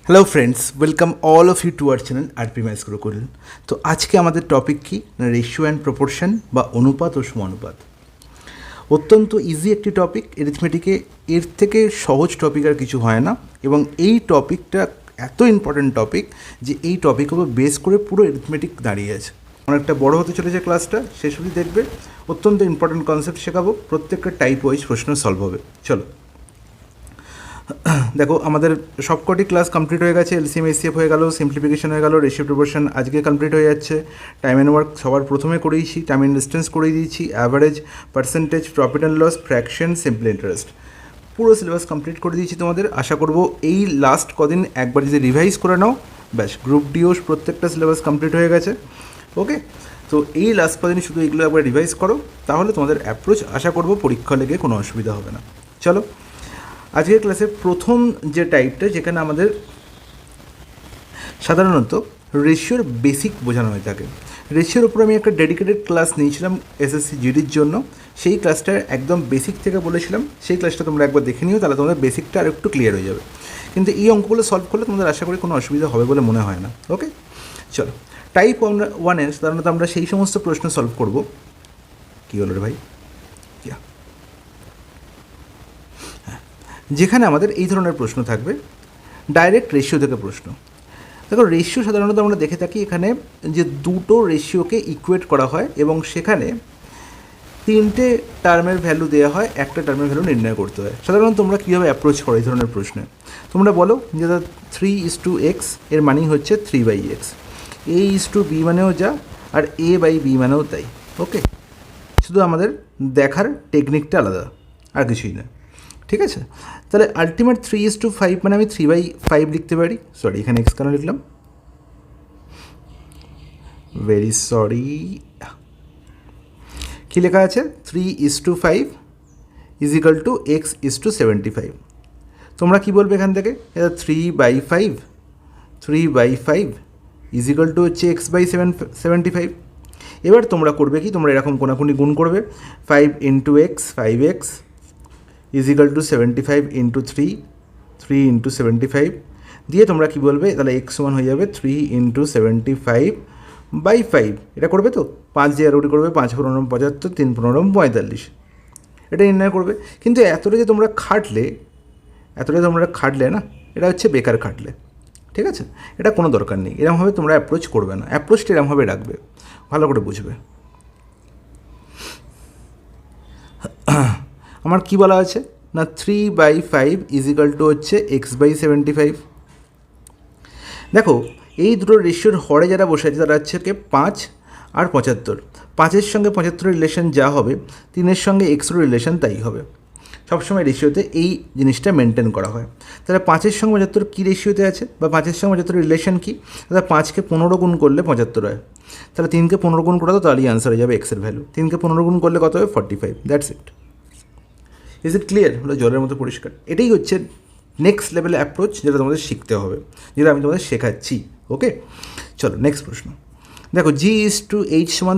Hello friends, welcome all of you to our channel RP maths Gurukul. তো আজকে আমাদের topic কি না, রেশিও অ্যান্ড প্রপোর্শন বা অনুপাত ও সমানুপাত। অত্যন্ত ইজি একটি টপিক, অ্যারিথমেটিকে এর থেকে সহজ টপিক আর কিছু হয় না। এবং এই টপিকটা এত ইম্পর্ট্যান্ট টপিক যে এই টপিক উপর বেস করে পুরো অ্যারিথমেটিক দাঁড়িয়ে আছে। অনেকটা বড় হতে চলেছে ক্লাসটা, শেষ অবধি দেখবে। অত্যন্ত ইম্পর্ট্যান্ট কনসেপ্ট শেখাবো, প্রত্যেকটা টাইপ ওয়াইজ প্রশ্ন সলভ হবে। চলো দেখো, আমাদের সবকটি ক্লাস কমপ্লিট হয়ে গেছে। এলসিএম এসিএফ হয়ে গেল, সিম্পলিফিকেশন হয়ে গেল, রেশিও প্রপোর্শন আজকে কমপ্লিট হয়ে যাচ্ছে। টাইম অ্যান্ড ওয়ার্ক সবার প্রথমে করেইছি, টাইম অ্যান্ড ডিস্টেন্স করিয়ে দিয়েছি, average, percentage, profit and loss, fraction, simple interest, পুরো সিলেবাস কমপ্লিট করে দিয়েছি তোমাদের। আশা করব এই লাস্ট কদিন একবার যদি রিভাইজ করে নাও, ব্যাস গ্রুপ ডিও প্রত্যেকটা সিলেবাস কমপ্লিট হয়ে গেছে। ওকে, তো এই লাস্ট কদিন শুধু এগুলো একবার রিভাইজ করো, তাহলে তোমাদের অ্যাপ্রোচ আশা করব পরীক্ষা লেগে কোনো অসুবিধা হবে না। চলো, আজকের ক্লাসের প্রথম যে টাইপটা, যেখানে আমাদের সাধারণত রেশিওর বেসিক বোঝানো হয়ে থাকে। রেশিওর উপর আমি একটা ডেডিকেটেড ক্লাস নিয়েছিলাম এসএসসি জিডির জন্য। সেই ক্লাসটা একদম বেসিক থেকে বলেছিলাম, সেই ক্লাসটা তোমরা একবার দেখে নিও, তাহলে তোমাদের বেসিকটা আর একটু ক্লিয়ার হয়ে যাবে। কিন্তু এই অঙ্কগুলো সলভ করলে তোমাদের আশা করি কোনো অসুবিধা হবে বলে মনে হয় না। ওকে, চলো, টাইপ ওয়ানে সাধারণত আমরা সেই সমস্ত প্রশ্ন সলভ করব। কী হলো রে ভাই, যেখানে আমাদের এই ধরনের প্রশ্ন থাকবে, ডাইরেক্ট রেশিও থেকে প্রশ্ন। দেখো, রেশিও সাধারণত আমরা দেখে থাকি এখানে যে দুটো রেশিওকে ইকুয়েট করা হয় এবং সেখানে তিনটে টার্মের ভ্যালু দেওয়া হয়, একটা টার্মের ভ্যালু নির্ণয় করতে হয়। সাধারণত তোমরা কীভাবে অ্যাপ্রোচ করো এই ধরনের প্রশ্নে? তোমরা বলো যে 3:x এর মানেই হচ্ছে 3/x, a:b মানেও যা, আর a/b মানেও তাই। ওকে, শুধু আমাদের দেখার টেকনিকটা আলাদা, আর কিছুই না। ঠিক আছে, তাহলে আলটিমেট 3:5 মানে আমি 3/5 লিখতে পারি। সরি, এখানে এক্স কেন লিখলাম, ভেরি সরি। কী লেখা আছে? 3:5 x:75। তোমরা কি বলবে এখান থেকে? এটা 3/5 হচ্ছে x/75। এবার তোমরা করবে কি, তোমরা এরকম কোনাকুনি গুণ করবে। 5 × x 5x = 75 × 3 × 75 দিয়ে তোমরা কি বলবে, তাহলে x সমান হয়ে যাবে 3 × 75/5। এটা করবে তো, 5 দিয়ে আর করবে, 5 × 5 = 75, 3 × 15 = 45। এটা নির্ণয় করবে। কিন্তু এতটা যে তোমরা খাটলে না, এটা হচ্ছে বেকার খাটলে। ঠিক আছে, এটা কোনো দরকার নেই। এরকমভাবে তোমরা অ্যাপ্রোচ করবে না, অ্যাপ্রোচটা এরকমভাবে রাখবে, ভালো করে বুঝবে। আমার কি বলা আছে না, 3/5 হচ্ছে x/75। দেখো, এই দুটো রেশিওর হরে যারা বসে আছে তারা হচ্ছে 5 আর 75। 5-এর সঙ্গে 75 রিলেশন যা হবে, 3-এর সঙ্গে এক্সের রিলেশন তাই হবে। সবসময় রেশিওতে এই জিনিসটা মেনটেন করা হয়। তাহলে 5-এর সঙ্গে 75 কী রেশিওতে আছে, বা 5-এর সঙ্গে 75 রিলেশন কী? তাহলে 5কে 15 গুণ করলে 75 হয়। তাহলে 3কে 15 গুণ করা তো, তাহলেই আনসার হয়ে যাবে এক্সের ভ্যালু। 3কে 15 গুণ করলে কত হবে? 45। That's it. Is it clear? হলো জলের মতো পরিষ্কার। এটাই হচ্ছে নেক্সট লেভেলের অ্যাপ্রোচ, যেটা তোমাদের শিখতে হবে, যেটা আমি তোমাদের শেখাচ্ছি। ওকে, চলো নেক্সট প্রশ্ন। দেখো, g:h =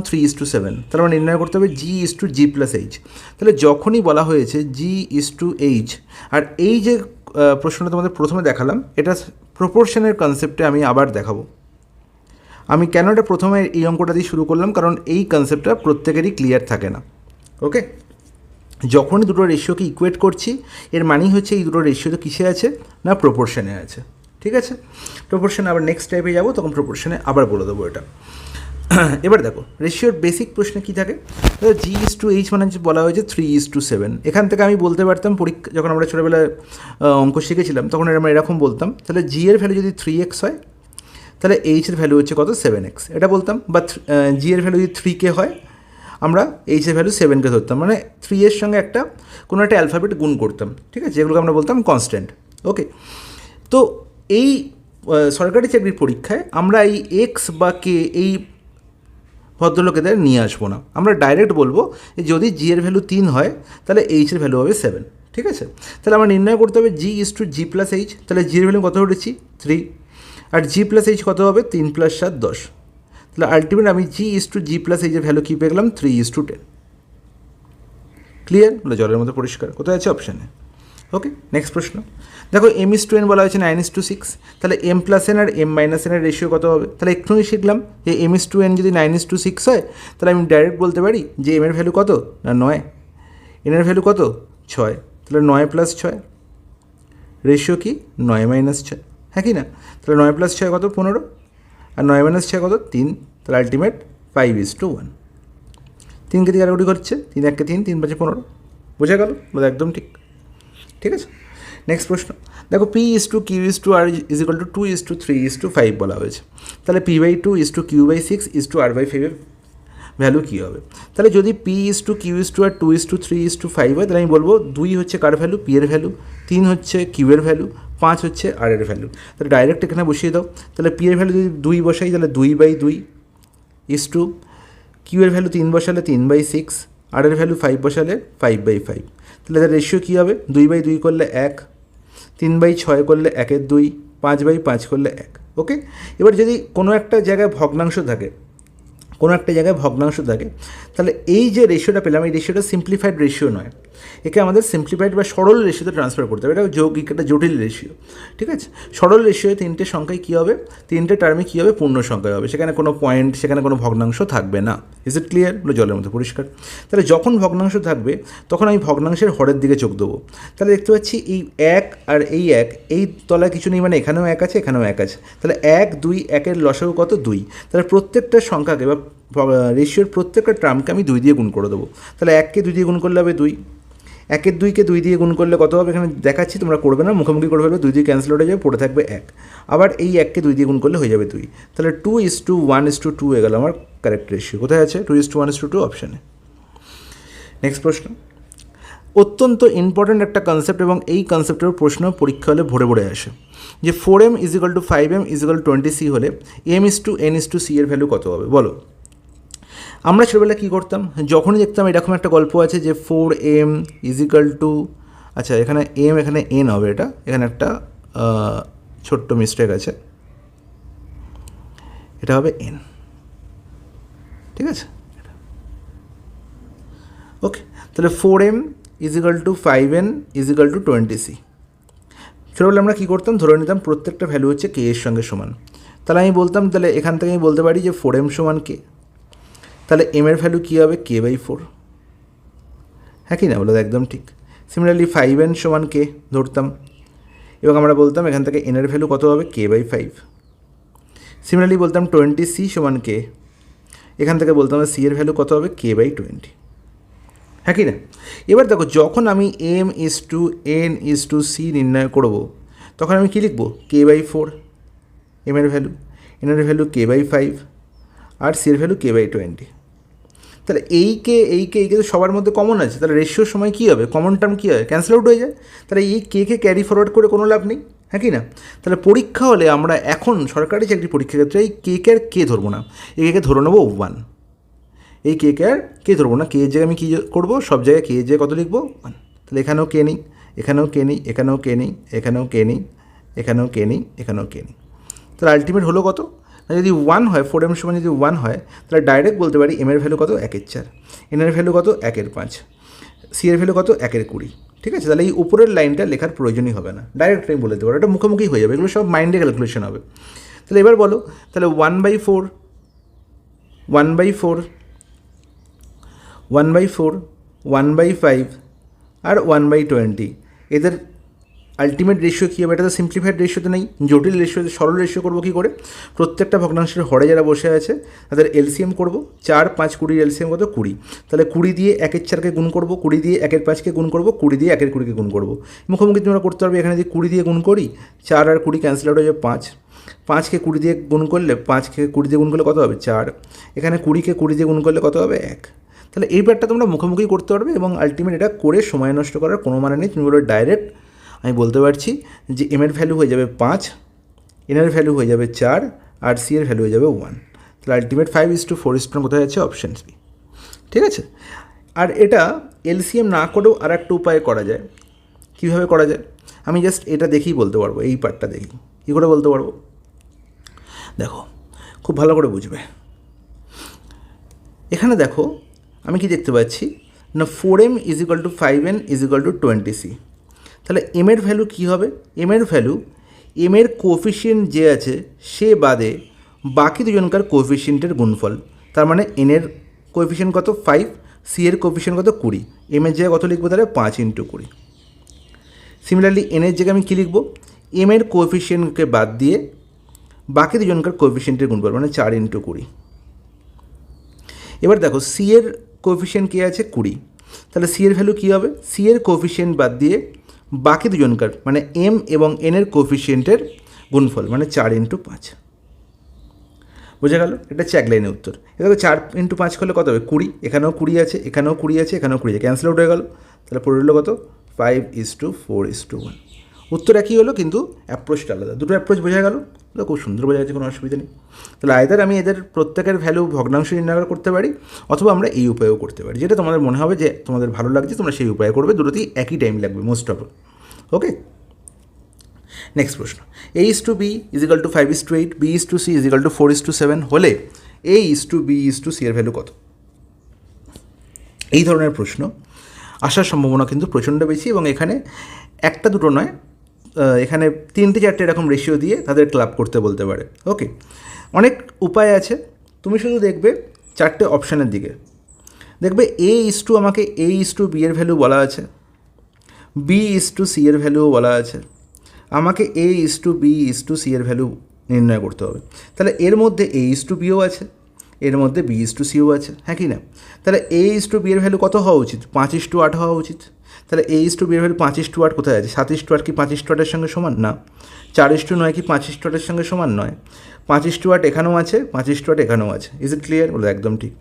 3:7। তাহলে আমরা নির্ণয় করতে হবে g:g+h। তাহলে যখনই বলা হয়েছে g:h, আর এই যে প্রশ্নটা তোমাদের প্রথমে দেখালাম, এটা প্রপোর্শনের কনসেপ্টে আমি আবার দেখাবো। আমি কেন এটা প্রথমে এই অঙ্কটা দিয়ে শুরু করলাম, কারণ এই কনসেপ্টটা প্রত্যেকেরই ক্লিয়ার থাকে না। ওকে, যখনই দুটো রেশিওকে ইকুয়েট করছি, এর মানেই হচ্ছে এই দুটো রেশিও তো কিসে আছে না, প্রপোর্শনে আছে। ঠিক আছে, প্রপোর্শনে আবার নেক্সট টাইপে যাবো, তখন প্রপোর্শনে আবার বলে দেবো এটা। এবার দেখো, রেশিওর বেসিক প্রশ্নে কী থাকে, g:h মানে বলা হয়েছে 3:7। এখান থেকে আমি বলতে পারতাম, পরীক্ষা যখন আমরা ছোটোবেলায় অঙ্ক শিখেছিলাম তখন আমরা এরকম বলতাম, তাহলে g এর ভ্যালু যদি 3x হয়, তাহলে h এর ভ্যালু হচ্ছে কত? 7x। এটা বলতাম। বা g এর ভ্যালু যদি 3k হয়, আমরা h এর ভ্যালু 7কে ধরতাম, মানে 3 এর সঙ্গে কোনো একটা অ্যালফাবেট গুণ করতাম। ঠিক আছে, যেগুলোকে আমরা বলতাম কনস্ট্যান্ট। ওকে, তো এই সরকারি চাকরির পরীক্ষায় আমরা এই এক্স বা কে এই ভদ্রলোকেদের নিয়ে আসবো না, আমরা ডাইরেক্ট বলবো যদি জি এর ভ্যালু 3 হয়, তাহলে এইচ এর ভ্যালু হবে 7। ঠিক আছে, তাহলে আমরা নির্ণয় করতে হবে g:g+h। তাহলে জি এর ভ্যালু কত ধরেছি? 3। আর g+h কত হবে? 3 + 7 10। তাহলে আলটিমেট আমি g:g+h এর ভ্যালু কী পেয়ে গেলাম? 3:10। ক্লিয়ার? জলের মতো পরিষ্কার। কোথায় আছে? অপশানে। ওকে, নেক্সট প্রশ্ন। দেখো m:n বলা হয়েছে 9:6, তাহলে m+n আর m-n এর রেশিও কত হবে? তাহলে একটুই শিখলাম যে m:n যদি 9:6 হয়, তাহলে আমি ডাইরেক্ট বলতে পারি যে m এর ভ্যালু কত, না 9, n এর ভ্যালু কত, 6, তাহলে 9+6, রেশিও কি 9-6, হ্যাঁ কি না? তাহলে 9+6 কত, 15, আর 9-6 কত, 3, তাহলে আলটিমেট 5:1। 3কে দিয়ে কাটাকুটি করছে, 3 1 3, 3 5 15, বোঝা গেল? বলে একদম ঠিক, ঠিক আছে। নেক্সট প্রশ্ন, দেখো P/Q/R = 2:3:5 বলা হয়েছে, তাহলে P/2:Q/6:R/5 এর ভ্যালু কী হবে? তাহলে যদি P/Q/R 2:3:5 হয়, তাহলে আমি বলবো 2 হচ্ছে কার ভ্যালু, P এর ভ্যালু, 3 হচ্ছে Q এর ভ্যালু, 5 হচ্ছে R এর ভ্যালু। তাহলে ডাইরেক্ট এখানে বসিয়ে দাও, তাহলে P এর ভ্যালু যদি 2 বসাই তাহলে 2/2, Q এর ভ্যালু 3 বসালে 3/6, R এর ভ্যালু 5 বসালে 5/5। তাহলে তার রেশিও কী হবে? 2/2 করলে 1, 3/6 করলে 1/2, 5/5 করলে 1। ওকে, এবার যদি কোনো একটা জায়গায় ভগ্নাংশ থাকে, তাহলে এই যে রেশিওটা পেলাম, এই রেশিওটা সিম্পলিফাইড রেশিও নয়, একে আমাদের সিম্পলিফাইড বা সরল রেশিওতে ট্রান্সফার করতে হবে। এটা যৌগিক, একটা জটিল রেশিও, ঠিক আছে। সরল রেশিওয়ে 3টে সংখ্যায় কী হবে, 3টে টার্মে কী হবে, পূর্ণ সংখ্যায় হবে, সেখানে কোনো পয়েন্ট, সেখানে কোনো ভগ্নাংশ থাকবে না। Is it clear? বলে জলের মতো পরিষ্কার। তাহলে যখন ভগ্নাংশ থাকবে তখন আমি ভগ্নাংশের হরের দিকে চোখ দেবো। তাহলে দেখতে পাচ্ছি এই 1 আর এই 1, এই তলায় কিছু নেই, মানে এখানেও 1 আছে, এখানেও 1 আছে, তাহলে 1 2 1-এর লসাগু কত, 2। তাহলে প্রত্যেকটা সংখ্যাকে বা রেশিওর প্রত্যেকটা টার্মকে আমি 2 দিয়ে গুণ করে দেবো। তাহলে 1কে 2 দিয়ে গুণ করলে হবে 2, 1-এর 2কে 2 দিয়ে গুণ করলে কত হবে, এখানে দেখাচ্ছি, তোমরা করবে না, মুখোমুখি করে ফেলবে, 2 দিয়ে ক্যান্সেল হয়ে যাবে, পড়ে থাকবে 1। আবার এই 1কে 2 দিয়ে গুণ করলে হয়ে যাবে 2। তাহলে 2:1:2 হয়ে গেল আমার কারেক্ট রেশিও। কোথায় আছে? 2:1:2 অপশানে। নেক্সট প্রশ্ন, অত্যন্ত ইম্পর্ট্যান্ট একটা কনসেপ্ট, এবং এই কনসেপ্টের প্রশ্ন পরীক্ষা হলে ভরে ভরে আসে, যে 4m = 5m = 20c হলে m:n:c এর ভ্যালু কত হবে? বলো। আমরা ছোটোবেলায় কী করতাম, যখনই দেখতাম এরকম একটা গল্প আছে যে 4m = আচ্ছা এখানে m, এখানে n হবে, এখানে একটা ছোট্ট মিস্টেক আছে, এটা হবে n, ঠিক আছে। ওকে, তাহলে 4m = 5n = 20c। ছোটোবেলা আমরা কী করতাম, ধরে নিতাম প্রত্যেকটা ভ্যালু হচ্ছে k এর সঙ্গে সমান। তাহলে আমি বলতাম, তাহলে এখান থেকে আমি বলতে পারি যে 4m = k, তাহলে m এর ভ্যালু কী হবে, k/4, হ্যাঁ কি না? বলো একদম ঠিক। সিমিলারলি 5n = k ধরতাম, এবং আমরা বলতাম এখান থেকে n এর ভ্যালু কত হবে, k/5। সিমিলারলি বলতাম 20c = k, এখান থেকে বলতাম c এর ভ্যালু কত হবে, k/20, হ্যাঁ কি না? এবার দেখো, যখন আমি m:n:c নির্ণয় করব, তখন আমি কী লিখব, k/4 m এর ভ্যালু, n এর ভ্যালু k/5, আর c এর ভ্যালু k/20। তাহলে এই কে তো সবার মধ্যে কমন আছে, তাহলে রেশিওর সময় কী হবে, কমন টার্ম কী হয়, ক্যান্সেল আউট হয়ে যায়। তাহলে এই কে ক্যারি ফরওয়ার্ড করে কোনো লাভ নেই, হ্যাঁ কি না? তাহলে পরীক্ষা হলে আমরা এখন সরকারি চাকরি পরীক্ষার ক্ষেত্রে এই কে আর কে ধরবো না, এই কে ধরে নেবো 1। এই কে আর কে ধরবো না, কে এর জায়গায় আমি কী করবো, সব জায়গায় কে এর জায়গায় কত লিখবো, 1। তাহলে এখানেও কে নেই, এখানেও কে নেই, এখানেও কে নেই, এখানেও কে নেই, এখানেও কে নেই, এখানেও কে নেই। তাহলে আলটিমেট হলো কত, যদি 1 হয়, 4m = যদি 1 হয়, তাহলে ডাইরেক্ট বলতে পারি m এর ভ্যালু কত, 1/4, n এর ভ্যালু কত, 1/5, c এর ভ্যালু কত, 1/20, ঠিক আছে। তাহলে এই উপরের লাইনটা লেখার প্রয়োজনই হবে না, ডাইরেক্ট আমি বলে দেবো, এটা মুখোমুখি হয়ে যাবে, এগুলো সব মাইন্ডে ক্যালকুলেশন হবে। তাহলে এবার বলো, তাহলে 1/4, 1/4, 1/4, 1/5 আর 1/20, এদের আলটিমেট রেশিও কী হবে? এটা তো সিম্পলিফাইড রেশিওতে নেই, জটিল রেশিওতে সরল রেশিও করবো কী করে? প্রত্যেকটা ভগ্নাংশের হরে যারা বসে আছে তাদের এলসিএম করব, 4 5 20 এলসিএম কত, 20। তাহলে 20 দিয়ে 1/4কে গুণ করবো, 20 দিয়ে 1/5কে গুণ করবো, 20 দিয়ে 1/20কে গুণ করবো। মুখোমুখি তোমরা করতে পারবে, এখানে যদি 20 দিয়ে গুণ করি, 4 আর 20 ক্যান্সেল আউট হয়ে যাবে 5, 5কে 20 দিয়ে গুণ করলে, 5কে 20 দিয়ে গুণ করলে কত হবে, 4, এখানে 20কে 20 দিয়ে গুণ করলে কত হবে, 1। তাহলে এই ব্যাপারটা তোমরা মুখোমুখি করতে পারবে, এবং আলটিমেট এটা করে সময় নষ্ট করার কোনো মানে নেই। তুমি বলো ডাইরেক্ট আমি বলতে পারছি যে m এর ভ্যালু হয়ে যাবে 5, n এর ভ্যালু হয়ে যাবে 4, আর c এর ভ্যালু হয়ে যাবে 1। তাহলে আলটিমেট 5:4 কোথায় আছে, অপশান বি, ঠিক আছে। আর এটা এলসিএম না করেও আর একটা উপায়ে করা যায়। কীভাবে করা যায়, আমি জাস্ট এটা দেখেই বলতে পারবো, এই পার্টটা দেখি কী করে বলতে পারবো। দেখো খুব ভালো করে বুঝবে, এখানে দেখো আমি কি দেখতে পাচ্ছি না, 4m = 5n = 20c। তাহলে এম এর ভ্যালু কী হবে? এম এর ভ্যালু এম এর কোএফিসিয়েন্ট যে আছে সে বাদে বাকি দুজনকার কোএফিসিয়েন্টের গুণফল। তার মানে এন এর কোএফিসিয়েন্ট কত? 5, সি এর কোএফিসিয়েন্ট কত? 20। এম এর জায়গায় কত লিখবো তাহলে? 5 × 20। সিমিলারলি এন এর জায়গায় আমি কী লিখবো? এম এর কোএফিসিয়েন্টকে বাদ দিয়ে বাকি দুজনকার কোএফিসিয়েন্টের গুণফল, মানে 4 × 20। এবার দেখো সি এর কোএফিসিয়েন্ট কী আছে? 20। তাহলে সি এর ভ্যালু কী হবে? সি এর কোএফিসিয়েন্ট বাদ দিয়ে বাকি দুজনকার মানে এম এবং এন এর কোএফিসিয়েন্টের গুণফল, মানে 4 × 5। বোঝা গেল? এটা হচ্ছে এক লাইনের উত্তর। এ দেখো 4 × 5 করলে কত হবে? 20। এখানেও 20 আছে, এখানেও 20 আছে, এখানেও 20 আছে, ক্যান্সেল আউট হয়ে গেল। তাহলে পড়ে রইল কত? 5:4:1। উত্তর একই হলো, কিন্তু অ্যাপ্রোচটা আলাদা। দুটো অ্যাপ্রোচ বোঝা গেল? খুব সুন্দর বোঝা যাচ্ছে, কোনো অসুবিধা নেই। তাহলে আইদার আমি এদের প্রত্যেকের ভ্যালু ভগ্নাংশ নির্ণয় করতে পারি, অথবা আমরা এই উপায়েও করতে পারি, যেটা তোমাদের মনে হবে যে তোমাদের ভালো লাগছে তোমরা সেই উপায়ে করবে। দুটোতেই একই টাইম লাগবে most of all. Okay, next প্রশ্ন। A:B = 5:8, B:C = 4:7 হলে A:B:C এর ভ্যালু কত? এই ধরনের প্রশ্ন আসার সম্ভাবনা কিন্তু প্রচণ্ড বেশি, এবং এখানে একটা দুটো নয়, এখানে 3-4টে এরকম রেশিও দিয়ে তাদের ক্লাব করতে বলতে পারে। ওকে, অনেক উপায় আছে, তুমি শুধু দেখবে 4টে অপশানের দিকে। দেখবে আমাকে A:B এর ভ্যালু বলা আছে, B:C এর ভ্যালুও বলা আছে, আমাকে A:B:C এর ভ্যালু নির্ণয় করতে হবে। তাহলে এর মধ্যে A:Bও আছে, এর মধ্যে B:C ও আছে, হ্যাঁ কি না? তাহলে A:B এর ভ্যালু কত হওয়া উচিত? 5:8 হওয়া উচিত। তাহলে A:B এর ভ্যালু 5:8 কোথায় আছে? 7:8 কি 5:8 সঙ্গে সমান? না। 4:9 কি 5:8 সঙ্গে সমান? নয়। 5:8 এখানেও আছে, 5:8 এখানেও আছে। Is it clear? বলো একদম ঠিক।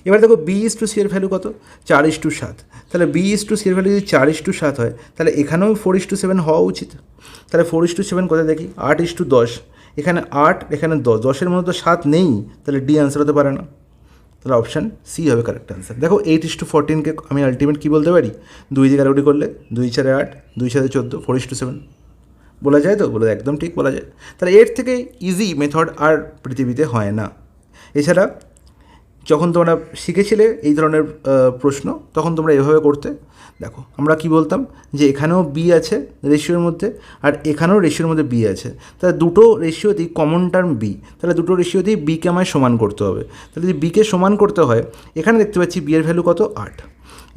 এবার দেখো B:C এর ভ্যালু কত? 4:7। তাহলে B:C এর ভ্যালু যদি 4:7 হয়, তাহলে এখানেও 4:7 হওয়া উচিত। তাহলে 4:7 কোথায় দেখি? 8:10। এখানে 8, এখানে 10, 10-এর মধ্যে তো 7 নেই, তাহলে ডি আনসার হতে পারে না। তাহলে অপশান সি হবে কারেক্ট আনসার। দেখো 8:14কে আমি আলটিমেট কী বলতে পারি? 2 দিয়ে কাটাকুটি করলে 2×4 8, 2×7 14, 4:7 বলা যায় তো? বলে একদম ঠিক বলা যায়। তাহলে এর থেকে ইজি মেথড আর পৃথিবীতে হয় না। এছাড়া যখন তোমরা শিখেছিলে এই ধরনের প্রশ্ন, তখন তোমরা এভাবে করতে। দেখো আমরা কি বলতাম যে এখানেও বি আছে রেশিওর মধ্যে, আর এখানেও রেশিওর মধ্যে বি আছে। তাহলে দুটো রেশিওতেই কমন টার্ম বি, তাহলে দুটো রেশিওতেই বিকে আমায় সমান করতে হবে। তাহলে যদি বিকে সমান করতে হয়, এখানে দেখতে পাচ্ছি বি এর ভ্যালু কত? 8,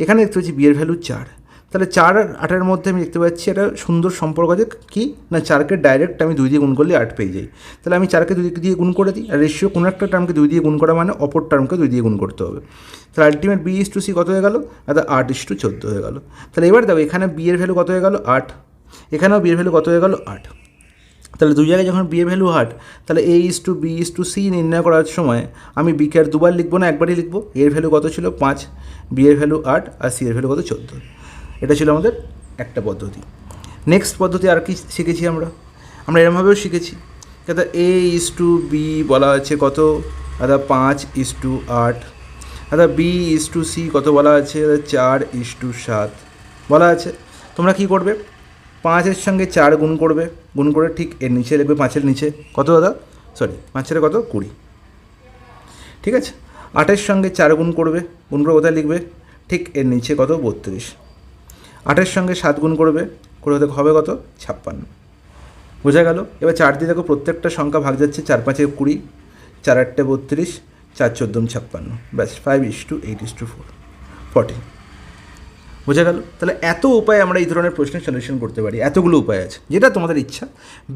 এখানে দেখতে পাচ্ছি বি এর ভ্যালু 4। তাহলে 4 আর 8-এর মধ্যে আমি দেখতে পাচ্ছি একটা সুন্দর সম্পর্ক আছে, কি না 4কে ডাইরেক্ট আমি 2 দিয়ে গুণ করলে 8 পেয়ে যাই। তাহলে আমি 4কে 2 দিয়ে গুণ করে দিই, আর রেশিও কোনো একটা টার্মকে 2 দিয়ে গুণ করা মানে অপর টার্মকে 2 দিয়ে গুণ করতে হবে। তাহলে আলটিমেট B:C কত হয়ে গেল? 8:14 হয়ে গেল। তাহলে এবার দেখো এখানে বি এর ভ্যালু কত হয়ে গেল? 8, এখানেও বি এর ভ্যালু কত হয়ে গেল? 8। তাহলে দুই জায়গায় যখন বি এর ভ্যালু 8, তাহলে A:B:C নির্ণয় করার সময় আমি বিকে আর দুবার লিখবো না, একবারই লিখবো। এর ভ্যালু কত ছিল? 5, বি এর ভ্যালু 8, আর সি এর ভ্যালু কত? 14। এটা ছিল আমাদের একটা পদ্ধতি। নেক্সট পদ্ধতি আর কি শিখেছি আমরা এরমভাবেও শিখেছি। দাদা A:B বলা আছে কত? দাদা 5:8। দাদা B:C কত বলা আছে? দাদা 4:7 বলা আছে। তোমরা কি করবে? 5-এর সঙ্গে 4 গুণ করবে, গুণ করে ঠিক এর নিচে লিখবে, 5-এর নিচে কত দাদা? 5-এর কত? 20। ঠিক আছে। 8-এর সঙ্গে 4 গুণ করবে, গুণ করে কোথায় লিখবে? ঠিক এর নিচে কত? 32। 8-এর সঙ্গে 7 গুণ করবে, করে হবে কত? 56। বোঝা গেল? এবার 4 দিয়ে দেখো প্রত্যেকটা সংখ্যা ভাগ যাচ্ছে, 4-5-এ 20, 4-8-এ 32, 4-14 56, ব্যাস 5:8:4 14। বোঝা গেল? তাহলে এত উপায়ে আমরা এই ধরনের প্রশ্নের সলিউশন করতে পারি। এতগুলো উপায় আছে, যেটা তোমাদের ইচ্ছা।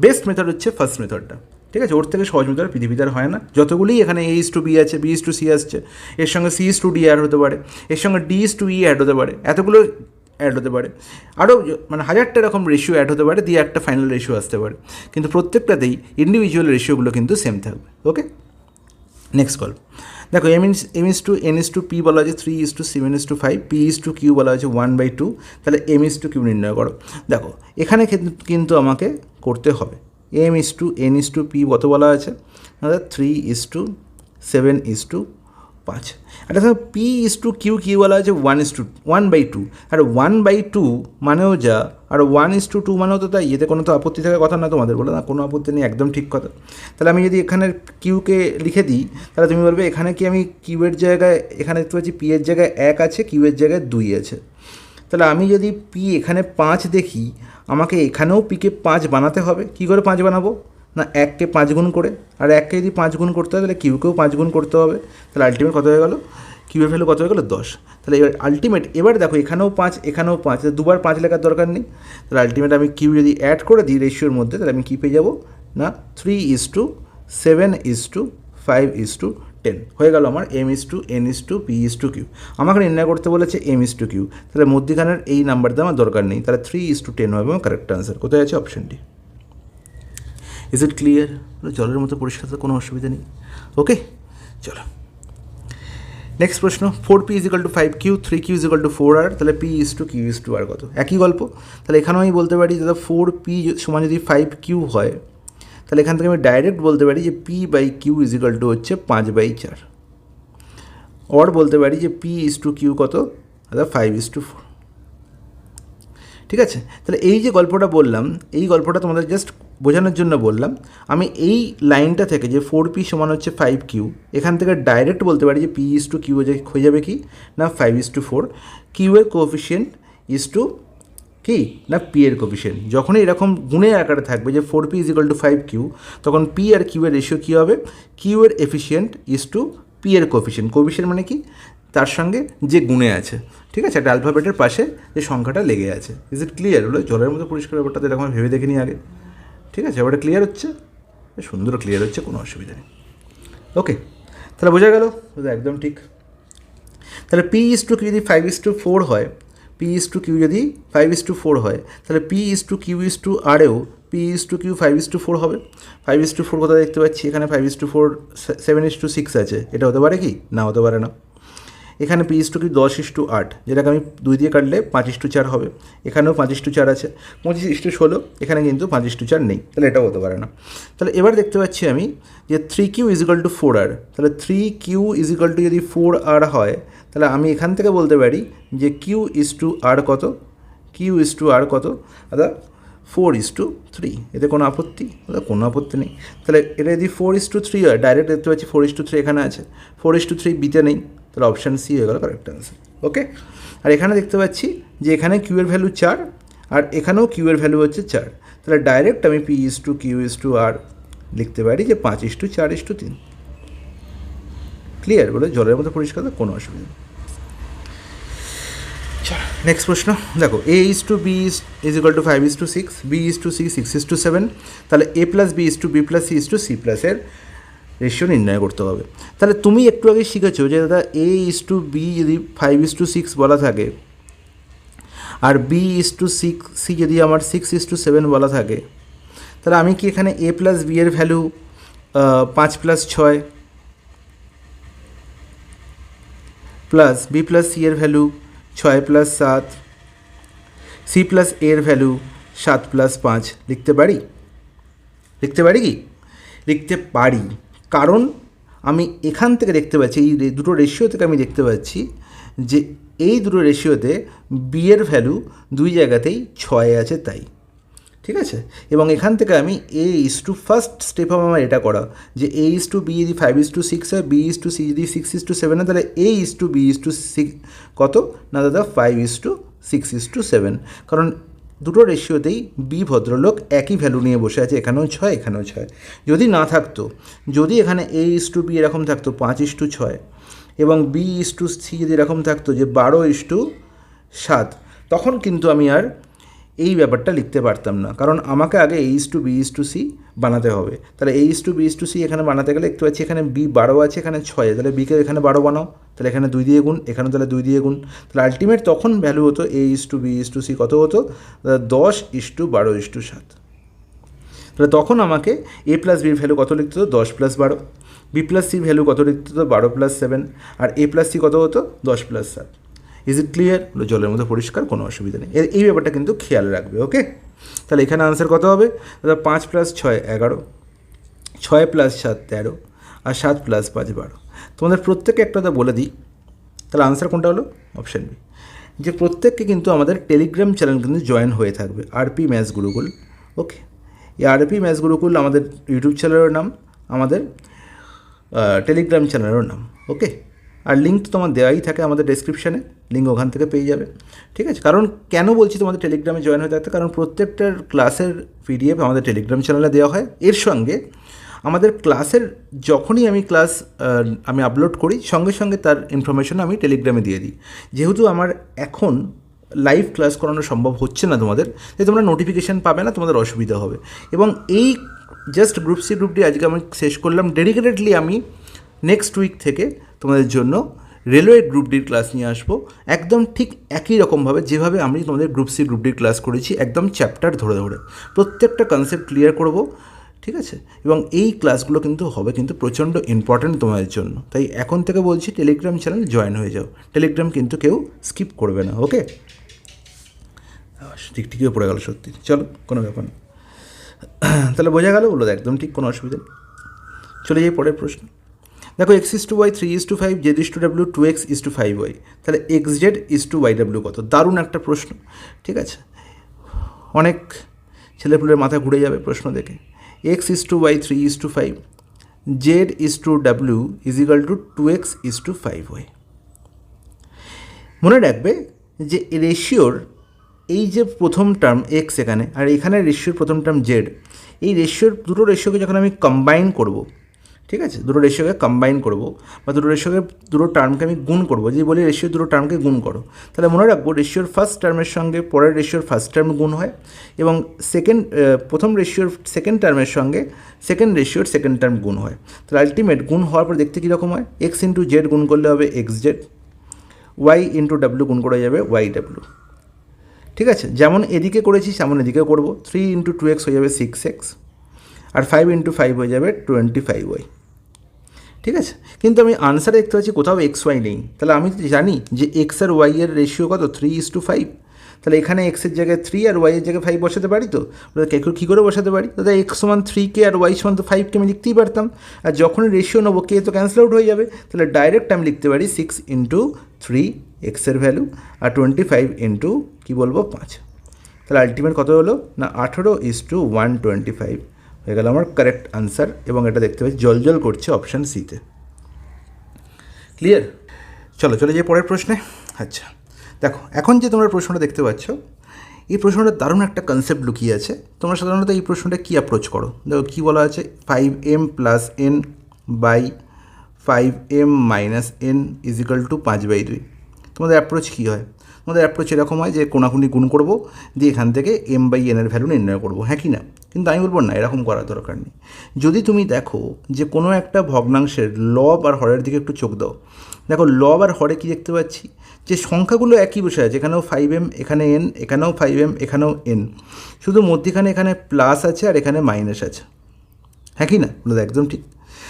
বেস্ট মেথড হচ্ছে ফার্স্ট মেথডটা, ঠিক আছে? ওর থেকে সহজ মেথড পৃথিবীতে আর হয় না। যতগুলি এখানে A:B আছে, B:C আসছে, এর সঙ্গে C:D অ্যাড হতে পারে, এর সঙ্গে D:E অ্যাড হতে পারে, এতগুলো অ্যাড হতে পারে, আরও মানে 1000টা এরকম রেশিও অ্যাড হতে পারে, দিয়ে একটা ফাইনাল রেশিও আসতে পারে। কিন্তু প্রত্যেকটাতেই ইন্ডিভিজুয়াল রেশিওগুলো কিন্তু সেম থাকবে। ওকে, নেক্সট কল। দেখো M:2N:2P বলা আছে 3:7:5, P:2Q বলা আছে 1/2। তাহলে M:2Q নির্ণয় করো। দেখো এখানে কিন্তু আমাকে করতে হবে M:2N:2P কত বলা আছে? 3:7:5। আর দেখো P:2Q কি বলা আছে? 1/2। আর 1/2 মানেও যা, আর 1:2 মানেও তো তাই। এতে কোনো তো আপত্তি থাকার কথা না তোমাদের, বলে না কোনো আপত্তি নেই, একদম ঠিক কথা। তাহলে আমি যদি এখানে কিউকে লিখে দিই, তাহলে তুমি বলবে এখানে কি আমি কিউয়ের জায়গায়, এখানে দেখতে পাচ্ছি পি এর জায়গায় 1 আছে, কিউয়ের জায়গায় 2 আছে। তাহলে আমি যদি পি এখানে 5 দেখি, আমাকে এখানেও পিকে 5 বানাতে হবে। কী করে 5 বানাবো? না 1কে 5 গুণ করে, আর 1কে যদি 5 গুণ করতে হয় তাহলে কিউকেও 5 গুণ করতে হবে। তাহলে আলটিমেট কত হয়ে গেল? কিউয়ের ভ্যালু কত হয়ে গেল? 10। তাহলে এবার আলটিমেট, এবার দেখো এখানেও 5 এখানেও 5, দুবার 5 লেখার দরকার নেই। তাহলে আলটিমেট আমি কিউ যদি অ্যাড করে দিই রেশিওর মধ্যে, তাহলে আমি কী পেয়ে যাবো? না 3:7:5:10 হয়ে গেল আমার m:(n:(p:)q। আমাকে নির্ণয় করতে বলেছে m:(q), তাহলে মধ্যিখানের এই নাম্বারটা আমার দরকার নেই, তাহলে 3:10 হবে আমার কারেক্ট আনসার। কোথায় আছে? অপশানটি। Is it clear? জলের মতো পরিষ্কার, কোনো অসুবিধা নেই। ওকে, চলো নেক্সট প্রশ্ন। 4p=5q, 3q=4r, তাহলে p:(q:)r কত? একই গল্প। তাহলে এখানেও আমি বলতে পারি দাদা 4p সমান যদি 5q হয়, তাহলে এখান থেকে আমি ডাইরেক্ট বলতে পারি যে p/q হচ্ছে 5/4। অর বলতে পারি যে p:(q) কত? দাদা 5:4। ঠিক আছে, তাহলে এই যে গল্পটা বললাম, এই গল্পটা তোমাদের জাস্ট বোঝানোর জন্য বললাম। আমি এই লাইনটা থেকে যে 4p সমান হচ্ছে 5q, এখান থেকে ডাইরেক্ট বলতে পারি যে p:(q) হয়ে যাবে কি না 5:4। কিউ এর কোএফিসিয়েন্ট ইজ টু কি না p এর কোএফিসিয়েন্ট। যখনই এরকম গুণের আকারে থাকবে যে 4p=5q, তখন p আর q এর রেশিও কী হবে? কিউ এর এফিসিয়েন্ট ইজ টু p এর কোএফিসিয়েন্ট। কোএফিসিয়েন্ট মানে কি? তার সঙ্গে যে গুণে আছে। ঠিক আছে, একটা অ্যালফাবেটের পাশে যে সংখ্যাটা লেগে আছে। Is it clear? হলো জলের মতো পরিষ্কার ব্যাপারটা, তো এরকম ভেবে দেখিনি আগে। ঠিক আছে, ব্যাপারটা ক্লিয়ার হচ্ছে? সুন্দর ক্লিয়ার হচ্ছে, কোনো অসুবিধা নেই। ওকে, তাহলে বোঝা গেল একদম ঠিক। তাহলে p:(q) যদি 5:4 হয়, p:(q) যদি 5:4 হয়, তাহলে p:(q)r-এও p:(q) 5:4 হবে। 5:4 কোথায় দেখতে পাচ্ছি? এখানে 5:4 7:6 আছে। এটা হতে পারে কি? না, হতে পারে না। এখানে p:(q) 10:8, যেটাকে আমি 2 দিয়ে কাটলে 5:4 হবে। এখানেও 5:4 আছে। 25:16, এখানে কিন্তু 5:4 নেই, তাহলে এটাও হতে পারে না। তাহলে এবার দেখতে পাচ্ছি আমি যে 3q=4r, তাহলে 3q যদি 4r হয়, তাহলে আমি এখান থেকে বলতে পারি যে q:r কত? q:r কত? দাদা 4:3। এতে কোনো আপত্তি? দাদা কোনো আপত্তি নেই। তাহলে এটা যদি 4:3 হয়, ডাইরেক্ট দেখতে পাচ্ছি 4:3 এখানে আছে, 4:3 বিতে নেই, তাহলে অপশান সি হয়ে গেল কারেক্ট আনসার। ওকে, আর এখানে দেখতে পাচ্ছি যে এখানে কিউ এর ভ্যালু 4, আর এখানেও কিউ এর ভ্যালু হচ্ছে 4, তাহলে ডাইরেক্ট আমি p:(q)r লিখতে পারি যে 5:4:3। ক্লিয়ার? বলে জলের মতো পরিষ্কার, কোনো অসুবিধা নেই। নেক্সট প্রশ্ন দেখো, a:(b) = 5:6, b:(c) 6:7, তাহলে a+b+b+c+c এর রেশিও নির্ণয় করতে হবে। তাহলে তুমি একটু আগে শিখেছো যে দাদা a:(b) যদি 5:6 বলা থাকে, আর b:6 যদি আমার 6:7 বলা থাকে, তাহলে আমি কি এখানে a+b এর ভ্যালু 5+6 প্লাস b+c এর ভ্যালু 6+7, c+a এর ভ্যালু 7+5 লিখতে পারি? লিখতে পারি কি? লিখতে পারি, কারণ আমি এখান থেকে দেখতে পাচ্ছি, এই দুটো রেশিও থেকে আমি দেখতে পাচ্ছি যে এই দুটো রেশিওতে বি এর ভ্যালু দুই জায়গাতেই 6 আছে, তাই। ঠিক আছে, এবং এখান থেকে আমি ফার্স্ট স্টেপ হবে আমার এটা করা যে a:b যদি 5:6 হয়, b:c যদি 6:7 হয়, তাহলে a:b:6 কত? না দাদা 5:6:7, কারণ দুটো রেশিওতেই বি ভদ্রলোক একই ভ্যালু নিয়ে বসে আছে, এখানেও 6 এখানেও 6। যদি না থাকতো, যদি এখানে a:b এরকম থাকতো 5:6, এবং b:c যদি এরকম থাকতো যে 12:7, তখন কিন্তু আমি আর এই ব্যাপারটা লিখতে পারতাম না, কারণ আমাকে আগে a:b:c বানাতে হবে। তাহলে a:b:c এখানে বানাতে গেলে দেখতে পাচ্ছি এখানে b 12 আছে, এখানে 6, তাহলে বিকে এখানে 12 বানাও, তাহলে এখানে 2 দিয়ে গুণ, এখানে তাহলে 2 দিয়ে গুণ, তাহলে আলটিমেট তখন ভ্যালু হতো a:b:c কত হতো? 10:12:7। তাহলে তখন আমাকে a+bর ভ্যালু কত লিখতে হতো? 10+12, b+cর ভ্যালু কত লিখতে হতো? 12+7, আর a+c কত হতো? 10+7। Is it clear? জলের মতো পরিষ্কার, কোনো অসুবিধা নেই। এই ব্যাপারটা কিন্তু খেয়াল রাখবে। ওকে, তাহলে এখানে আনসার কত হবে? দাদা 5+6 11, 6+7 13, আর 7+5 12। তোমাদের প্রত্যেককে একটা বলে দিই, তাহলে আনসার কোনটা হলো? Option B. যে প্রত্যেককে কিন্তু আমাদের টেলিগ্রাম চ্যানেল কিন্তু জয়েন হয়ে থাকবে, আরপি ম্যাথস গুরুকুল। ওকে, এই আরপি ম্যাথস গুরুকুল আমাদের ইউটিউব চ্যানেলের নাম, আমাদের টেলিগ্রাম চ্যানেলের নাম। ওকে, আর লিঙ্ক তো তোমার দেওয়াই থাকে আমাদের ডেসক্রিপশানে, লিঙ্ক ওখান থেকে পেয়ে যাবে, ঠিক আছে। কারণ কেন বলছি তোমাদের টেলিগ্রামে জয়েন হয়ে থাকতে, কারণ প্রত্যেকটার ক্লাসের পিডিএফ আমাদের টেলিগ্রাম চ্যানেলে দেওয়া হয়। এর সঙ্গে আমাদের ক্লাসের যখনই আমি আপলোড করি সঙ্গে সঙ্গে তার ইনফরমেশন আমি টেলিগ্রামে দিয়ে দিই। যেহেতু আমার এখন লাইভ ক্লাস করানো সম্ভব হচ্ছে না তোমাদের, তাই তোমরা নোটিফিকেশান পাবে না, তোমাদের অসুবিধা হবে। এবং এই just group C group D আজকে আমি শেষ করলাম। ডেডিকেটেডলি আমি নেক্সট উইক থেকে তোমাদের জন্য রেলওয়ে গ্রুপ ডির ক্লাস নিয়ে আসবো, একদম ঠিক একই রকমভাবে যেভাবে আমি তোমাদের গ্রুপ সি গ্রুপ ডির ক্লাস করেছি, একদম চ্যাপ্টার ধরে ধরে প্রত্যেকটা কনসেপ্ট ক্লিয়ার করব, ঠিক আছে। এবং এই ক্লাসগুলো কিন্তু হবে কিন্তু প্রচণ্ড ইম্পর্ট্যান্ট তোমাদের জন্য। তাই এখন থেকে বলছি টেলিগ্রাম চ্যানেল জয়েন হয়ে যাও, টেলিগ্রাম কিন্তু কেউ স্কিপ করবে না, ওকে। ঠিকই পড়ে গেল সত্যি, চলো কোনো ব্যাপার না। তাহলে বোঝা গেল, বলো একদম ঠিক, কোনো অসুবিধা নেই। চলে যাই পরের প্রশ্ন। দেখো x:y, 3:5, z:w, 2x:5y, তাহলে xz is to yw কত? দারুণ একটা প্রশ্ন, ঠিক আছে। অনেক ছেলেপুলের মাথা ঘুরে যাবে প্রশ্ন দেখে। x:y, 3:5, z:w is equal to 2x:5y। মনে রাখবে যে রেশিওর এই যে প্রথম টার্ম এক্স এখানে, আর এখানে রেশিওর প্রথম টার্ম জেড, এই দুটো রেশিওকে যখন আমি কম্বাইন করব, ঠিক আছে, দুটো রেশিওকে কম্বাইন করব বা দুটো টার্মকে আমি গুণ করব, যে বলি রেশিওর দুটো টার্মকে গুণ করো, তাহলে মনে রাখবো রেশিওর ফার্স্ট টার্মের সঙ্গে পরের রেশিওর ফার্স্ট টার্ম গুণ হয়, এবং প্রথম রেশিওর সেকেন্ড টার্মের সঙ্গে সেকেন্ড রেশিওর সেকেন্ড টার্ম গুণ হয়। তাহলে আলটিমেট গুণ হওয়ার পর দেখতে কীরকম হয়, এক্স ইন্টু জেড গুণ করলে হবে X Z, Y into W গুণ করা যাবে ওয়াই ডাব্লু, ঠিক আছে। যেমন এদিকে করেছি তেমন এদিকে করবো। 3 × 2x হয়ে যাবে 6x, আর 5 × 5 হয়ে যাবে 25y, ঠিক আছে। কিন্তু আমি আনসারে দেখতে পাচ্ছি কোথাও XY নেই, তাহলে আমি জানি যে এক্স আর ওয়াই এর রেশিও কত, 3:5। তাহলে এখানে এক্সের জায়গায় 3 আর ওয়াইয়ের জায়গায় 5 বসাতে পারি, তো কী করে বসাতে পারি, দাদা x সমান 3k আর y সমান তো 5k আমি লিখতেই পারতাম। আর যখনই রেশিও নেবো কে তো ক্যান্সেল আউট হয়ে যাবে, তাহলে ডাইরেক্ট আমি লিখতে পারি 6 × 3 এক্সের ভ্যালু আর 25 ইন্টু কী বলবো 5। তাহলে আলটিমেট কত হলো না 18:125 হয়ে গেল আমার কারেক্ট আনসার। এবং এটা দেখতে পাচ্ছি জল করছে অপশান সিতে। ক্লিয়ার? চলো চলে যাই পরের প্রশ্নে। আচ্ছা দেখো, এখন যে তোমরা প্রশ্নটা দেখতে পাচ্ছ, এই প্রশ্নটা দারুণ একটা কনসেপ্ট লুকিয়ে আছে। তোমরা সাধারণত এই প্রশ্নটা কী অ্যাপ্রোচ করো? দেখো কী বলা আছে, 5m + n by 5m - n is equal to 5/2। তোমাদের অ্যাপ্রোচ কী হয়? তোমাদের অ্যাপ্রোচ এরকম হয় যে কোনাকুনি গুণ করবো, দিয়ে এখান থেকে m/n এর ভ্যালু নির্ণয় করবো, হ্যাঁ কি না? কিন্তু আমি বলবো না, এরকম করার দরকার নেই। যদি তুমি দেখো যে কোনো একটা ভগ্নাংশের লব আর হরের দিকে একটু চোখ দাও, দেখো লব আর হরে কী দেখতে পাচ্ছি, যে সংখ্যাগুলো একই বসে আছে, এখানেও 5m, এখানে n, এখানেও 5m, এখানেও n, শুধু মধ্যিখানে এখানে প্লাস আছে আর এখানে মাইনাস আছে, হ্যাঁ কি না? বলো একদম ঠিক।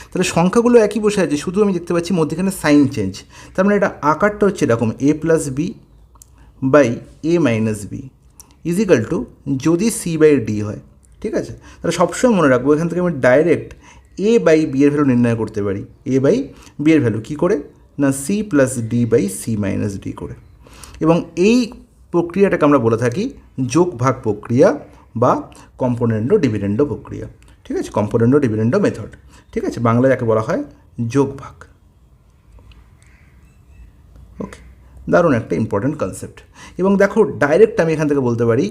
তাহলে সংখ্যাগুলো একই বসে আছে, শুধু আমি দেখতে পাচ্ছি মধ্যিখানে সাইন চেঞ্জ। তার মানে এটা আকারটা হচ্ছে এরকম, a + b by a - b is equal to যদি c/d হয়, ঠিক আছে। তাহলে সবসময় মনে রাখবো এখান থেকে আমি ডাইরেক্ট a/b এর ভ্যালু নির্ণয় করতে পারি। a/b এর ভ্যালু কী করে না c + d/c - d করে। এবং এই প্রক্রিয়াটাকে আমরা বলে থাকি যোগ ভাগ প্রক্রিয়া বা কম্পোনেন্ডো ডিভিডেন্ডো প্রক্রিয়া, ঠিক আছে, কম্পোনেন্ডো ডিভিডেন্ডো মেথড, ঠিক আছে, বাংলায় যাকে বলা হয় যোগ ভাগ। ওকে, দারুণ একটা ইম্পর্ট্যান্ট কনসেপ্ট। এবং দেখো ডাইরেক্ট আমি এখান থেকে বলতে পারি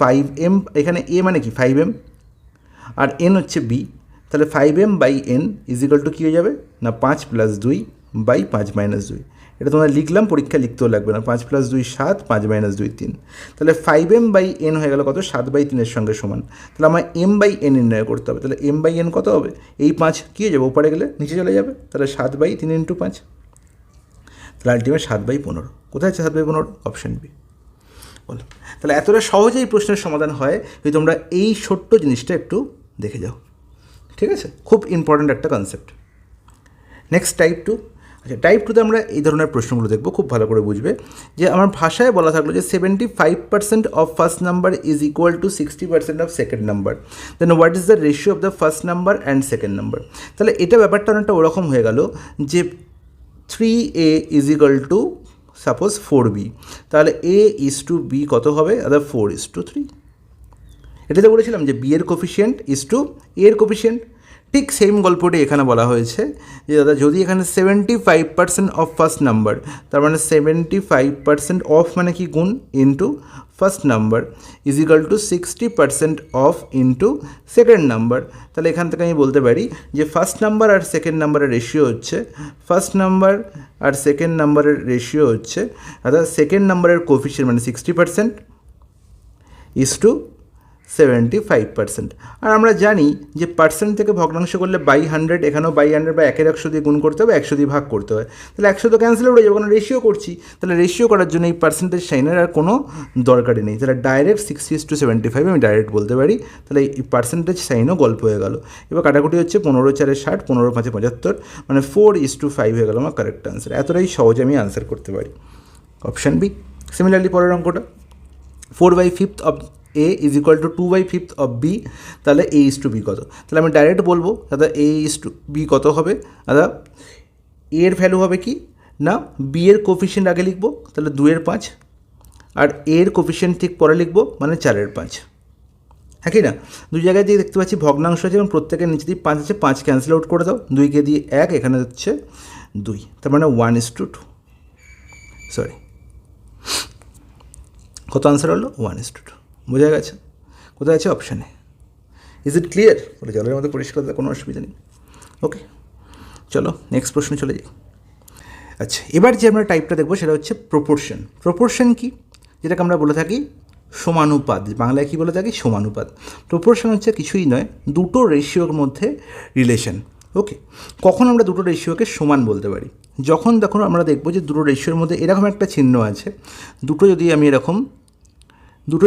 5m, এখানে a মানে কি 5m আর n হচ্ছে b, তাহলে 5m/n ইজ ইকাল টু কী হয়ে যাবে না 5 + 2 বাই 5 - 2। এটা তোমরা লিখলাম, পরীক্ষা লিখতেও লাগবে না, 5 + 2 7, 5 - 2 3। তাহলে 5m/n হয়ে গেল কত, 7/3 এর সঙ্গে সমান। তাহলে আমার m/n নির্ণয় করতে হবে। তাহলে m/n কত হবে, এই 5 কী হয়ে যাবে, ওপারে গেলে নিচে চলে যাবে, তাহলে 7/3 × 5, তাহলে আলটিমেট 7/15। কোথায় আছে 7/15? Option B. বলো, তাহলে এতটা সহজেই প্রশ্নের সমাধান হয় যদি তোমরা এই ছোট্ট জিনিসটা একটু দেখে যাও, ঠিক আছে, খুব ইম্পর্ট্যান্ট একটা কনসেপ্ট। Next type 2। আচ্ছা, টাইপ 2তে আমরা এই ধরনের প্রশ্নগুলো দেখবো, খুব ভালো করে বুঝবে। যে আমার ভাষায় বলা থাকলো যে 75% of first number is equal to 60% of second number, then what is the ratio of the first number and second number. তাহলে এটা ব্যাপারটা অনেকটা ওরকম হয়ে গেল যে 3a is equal two suppose 4b, তাহলে a:b কত হবে, আদার 4:3। এটাতে বলেছিলাম যে b এর কোফিশিয়েন্ট ইজ টু a এর কোফিশিয়েন্ট, ঠিক সেম গল্পটি এখানে বলা হয়েছে যে দাদা যদি এখানে 75% অফ ফার্স্ট নাম্বার, তার মানে 75% অফ মানে কি গুণ into first number is equal two 60% of into second number, তাহলে এখান থেকে আমি বলতে পারি যে ফার্স্ট নাম্বার আর সেকেন্ড নাম্বারের রেশিও হচ্ছে, ফার্স্ট নাম্বার আর সেকেন্ড নাম্বারের রেশিও হচ্ছে দাদা সেকেন্ড নাম্বারের কোফিশিয়েন্ট মানে 60% ইজ টু 75%। আর আমরা জানি যে পার্সেন্ট থেকে ভগ্নাংশ করলে বাই 100, এখানেও বাই 100 বা 100 দিয়ে গুণ করতে হবে, 100 দিয়ে ভাগ করতে হয়, তাহলে 100 তো ক্যান্সেল হয়ে যাবে, কারণ রেশিও করছি, তাহলে রেশিও করার জন্য এই পার্সেন্টেজ সাইনের আর কোনো দরকারই নেই, তাহলে ডাইরেক্ট 60:75 আমি ডাইরেক্ট বলতে পারি, তাহলে এই পার্সেন্টেজ সাইনও গল্প হয়ে গেল। এবার কাটাকুটি হচ্ছে 15×4 = 60, 15×5 = 75, মানে 4:5 হয়ে গেল আমার কারেক্ট আনসার। এতটাই সহজে আমি আনসার করতে পারি, অপশান বি। সিমিলারলি পরের অঙ্কটা 4/5 of A is equal two 2/5 of B, তাহলে A:B কত? তাহলে আমি ডাইরেক্ট বলবো দাদা A:B কত হবে, দাদা A এর ভ্যালু হবে কি না B এর কোফিশিয়েন্ট আগে লিখবো, তাহলে 2/5, আর A এর কোফিশিয়েন্ট ঠিক পরে লিখবো, মানে 4/5, হ্যাঁ কি না? দুই জায়গায় দিয়ে দেখতে পাচ্ছি ভগ্নাংশ আছে এবং প্রত্যেকের নিচে দিয়ে 5 আছে, 5 ক্যান্সেল আউট করে দাও, 2কে দিয়ে 1, এখানে হচ্ছে 2, তার মানে 1:2, সরি কত আনসার হলো 1:2, বোঝা গেছে? কোথায় আছে? অপশানে। Is it clear? বলে জলের মধ্যে পরিষ্কার, কোনো অসুবিধা নেই। ওকে, চলো নেক্সট প্রশ্নে চলে যাই। আচ্ছা, এবার যে আমরা টাইপটা দেখবো সেটা হচ্ছে প্রপোর্শন। প্রপোর্শন কি? যেটাকে আমরা বলে থাকি সমানুপাত, বাংলায় কী বলে থাকি? সমানুপাত। প্রপোর্শন হচ্ছে কিছুই নয়, দুটো রেশিওর মধ্যে রিলেশন। ওকে, কখন আমরা দুটো রেশিওকে সমান বলতে পারি? যখন দেখুন আমরা দেখবো যে দুটো রেশিওর মধ্যে এরকম একটা চিহ্ন আছে, দুটো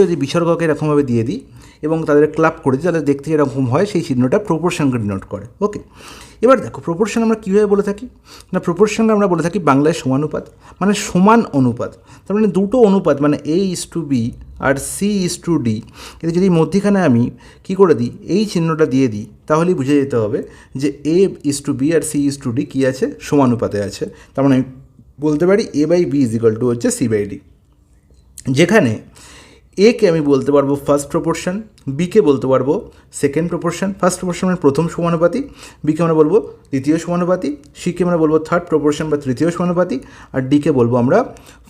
যদি বিসর্গকে এরকমভাবে দিয়ে দিই এবং তাদের ক্লাব করে দিই, তাহলে দেখতে এরকম হয়, সেই চিহ্নটা প্রপোর্শনকে ডিনোট করে। ওকে, এবার দেখো প্রপোর্শন আমরা কীভাবে বলে থাকি না, প্রপোর্শনটা আমরা বলে থাকি বাংলায় সমানুপাত, মানে সমান অনুপাত। তার মানে দুটো অনুপাত মানে A:B আর C:D, এতে যদি মধ্যিখানে আমি কী করে দিই, এই চিহ্নটা দিয়ে দিই, তাহলেই বুঝে যেতে হবে যে A:B আর C:D কী আছে? সমানুপাতে আছে। তার মানে আমি বলতে পারি A/B ইজ ইকুয়াল টু হচ্ছে C/D, যেখানে একে আমি বলতে পারবো ফার্স্ট প্রপোর্শন, বিকে বলতে পারবো সেকেন্ড প্রপোর্শন। ফার্স্ট প্রপোর্শন মানে প্রথম সমানুপাতি, বিকে আমরা বলবো দ্বিতীয় সমানুপাতি, সিকে আমরা বলবো থার্ড প্রপোর্শন বা তৃতীয় সমানুপাতি, আর ডিকে বলবো আমরা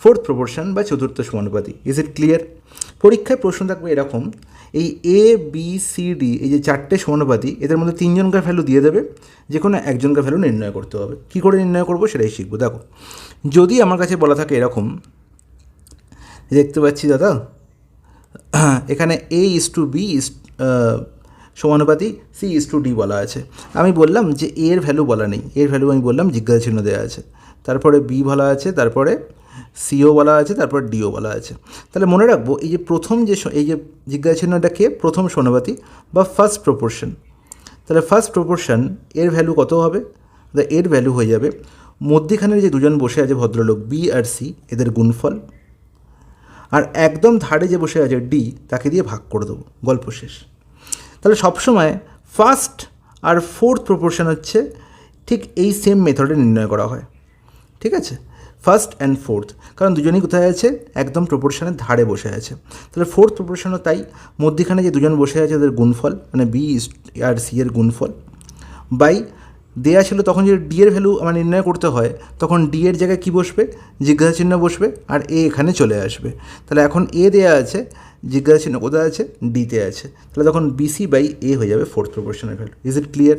ফোর্থ প্রপোর্শন বা চতুর্থ সমানুপাতি। Is it clear? পরীক্ষায় প্রশ্ন থাকবে এরকম, এই A, B, C, D এই যে চারটে সমানুপাতি, এদের মধ্যে তিনজনকার ভ্যালু দিয়ে দেবে, যে কোনো একজনকার ভ্যালু নির্ণয় করতে হবে। কী করে নির্ণয় করবো সেটাই শিখবো। দেখো, যদি আমার কাছে বলা থাকে এরকম, দেখতে পাচ্ছি দাদা এখানে A:B সমানুপাতি C:D বলা আছে, আমি বললাম যে A এর ভ্যালু বলা নেই, এর ভ্যালু আমি বললাম জিজ্ঞাসা চিহ্ন দেওয়া আছে, তারপরে B বলা আছে, তারপরে Cও বলা আছে, তারপর Dও বলা আছে। তাহলে মনে রাখবো এই যে প্রথম এই যে জিজ্ঞাসা চিহ্নটাকে প্রথম সমানুপাতি বা ফার্স্ট প্রপোর্শন, তাহলে ফার্স্ট প্রপোর্শন এর ভ্যালু কত হবে? এর ভ্যালু হয়ে যাবে মধ্যিখানের যে দুজন বসে আছে ভদ্রলোক B আর C, এদের গুণফল, আর একদম ধারে যে বসে আছে D, তাকে দিয়ে ভাগ করে দেবো, গল্প শেষ। তাহলে সবসময় ফার্স্ট আর ফোর্থ প্রপোর্শন হচ্ছে ঠিক এই সেম মেথডে নির্ণয় করা হয়, ঠিক আছে? ফার্স্ট অ্যান্ড ফোর্থ, কারণ দুজনেই কোথায় আছে? একদম প্রপোর্শনের ধারে বসে আছে। তাহলে ফোর্থ প্রপোর্শনও তাই, মধ্যিখানে যে দুজন বসে আছে ওদের গুণফল, মানে B আর C এর গুণফল, বাই দেয়া ছিল তখন যদি ডি এর ভ্যালু আমার নির্ণয় করতে হয়, তখন ডি এর জায়গায় কী বসবে? জিজ্ঞাসা চিহ্ন বসবে, আর এ এখানে চলে আসবে। তাহলে এখন এ দেয়া আছে, জিজ্ঞাসা চিহ্ন কোথায় আছে? ডিতে আছে, তাহলে তখন BC/A হয়ে যাবে ফোর্থ প্রপোর্শনের ভ্যালু। Is it clear?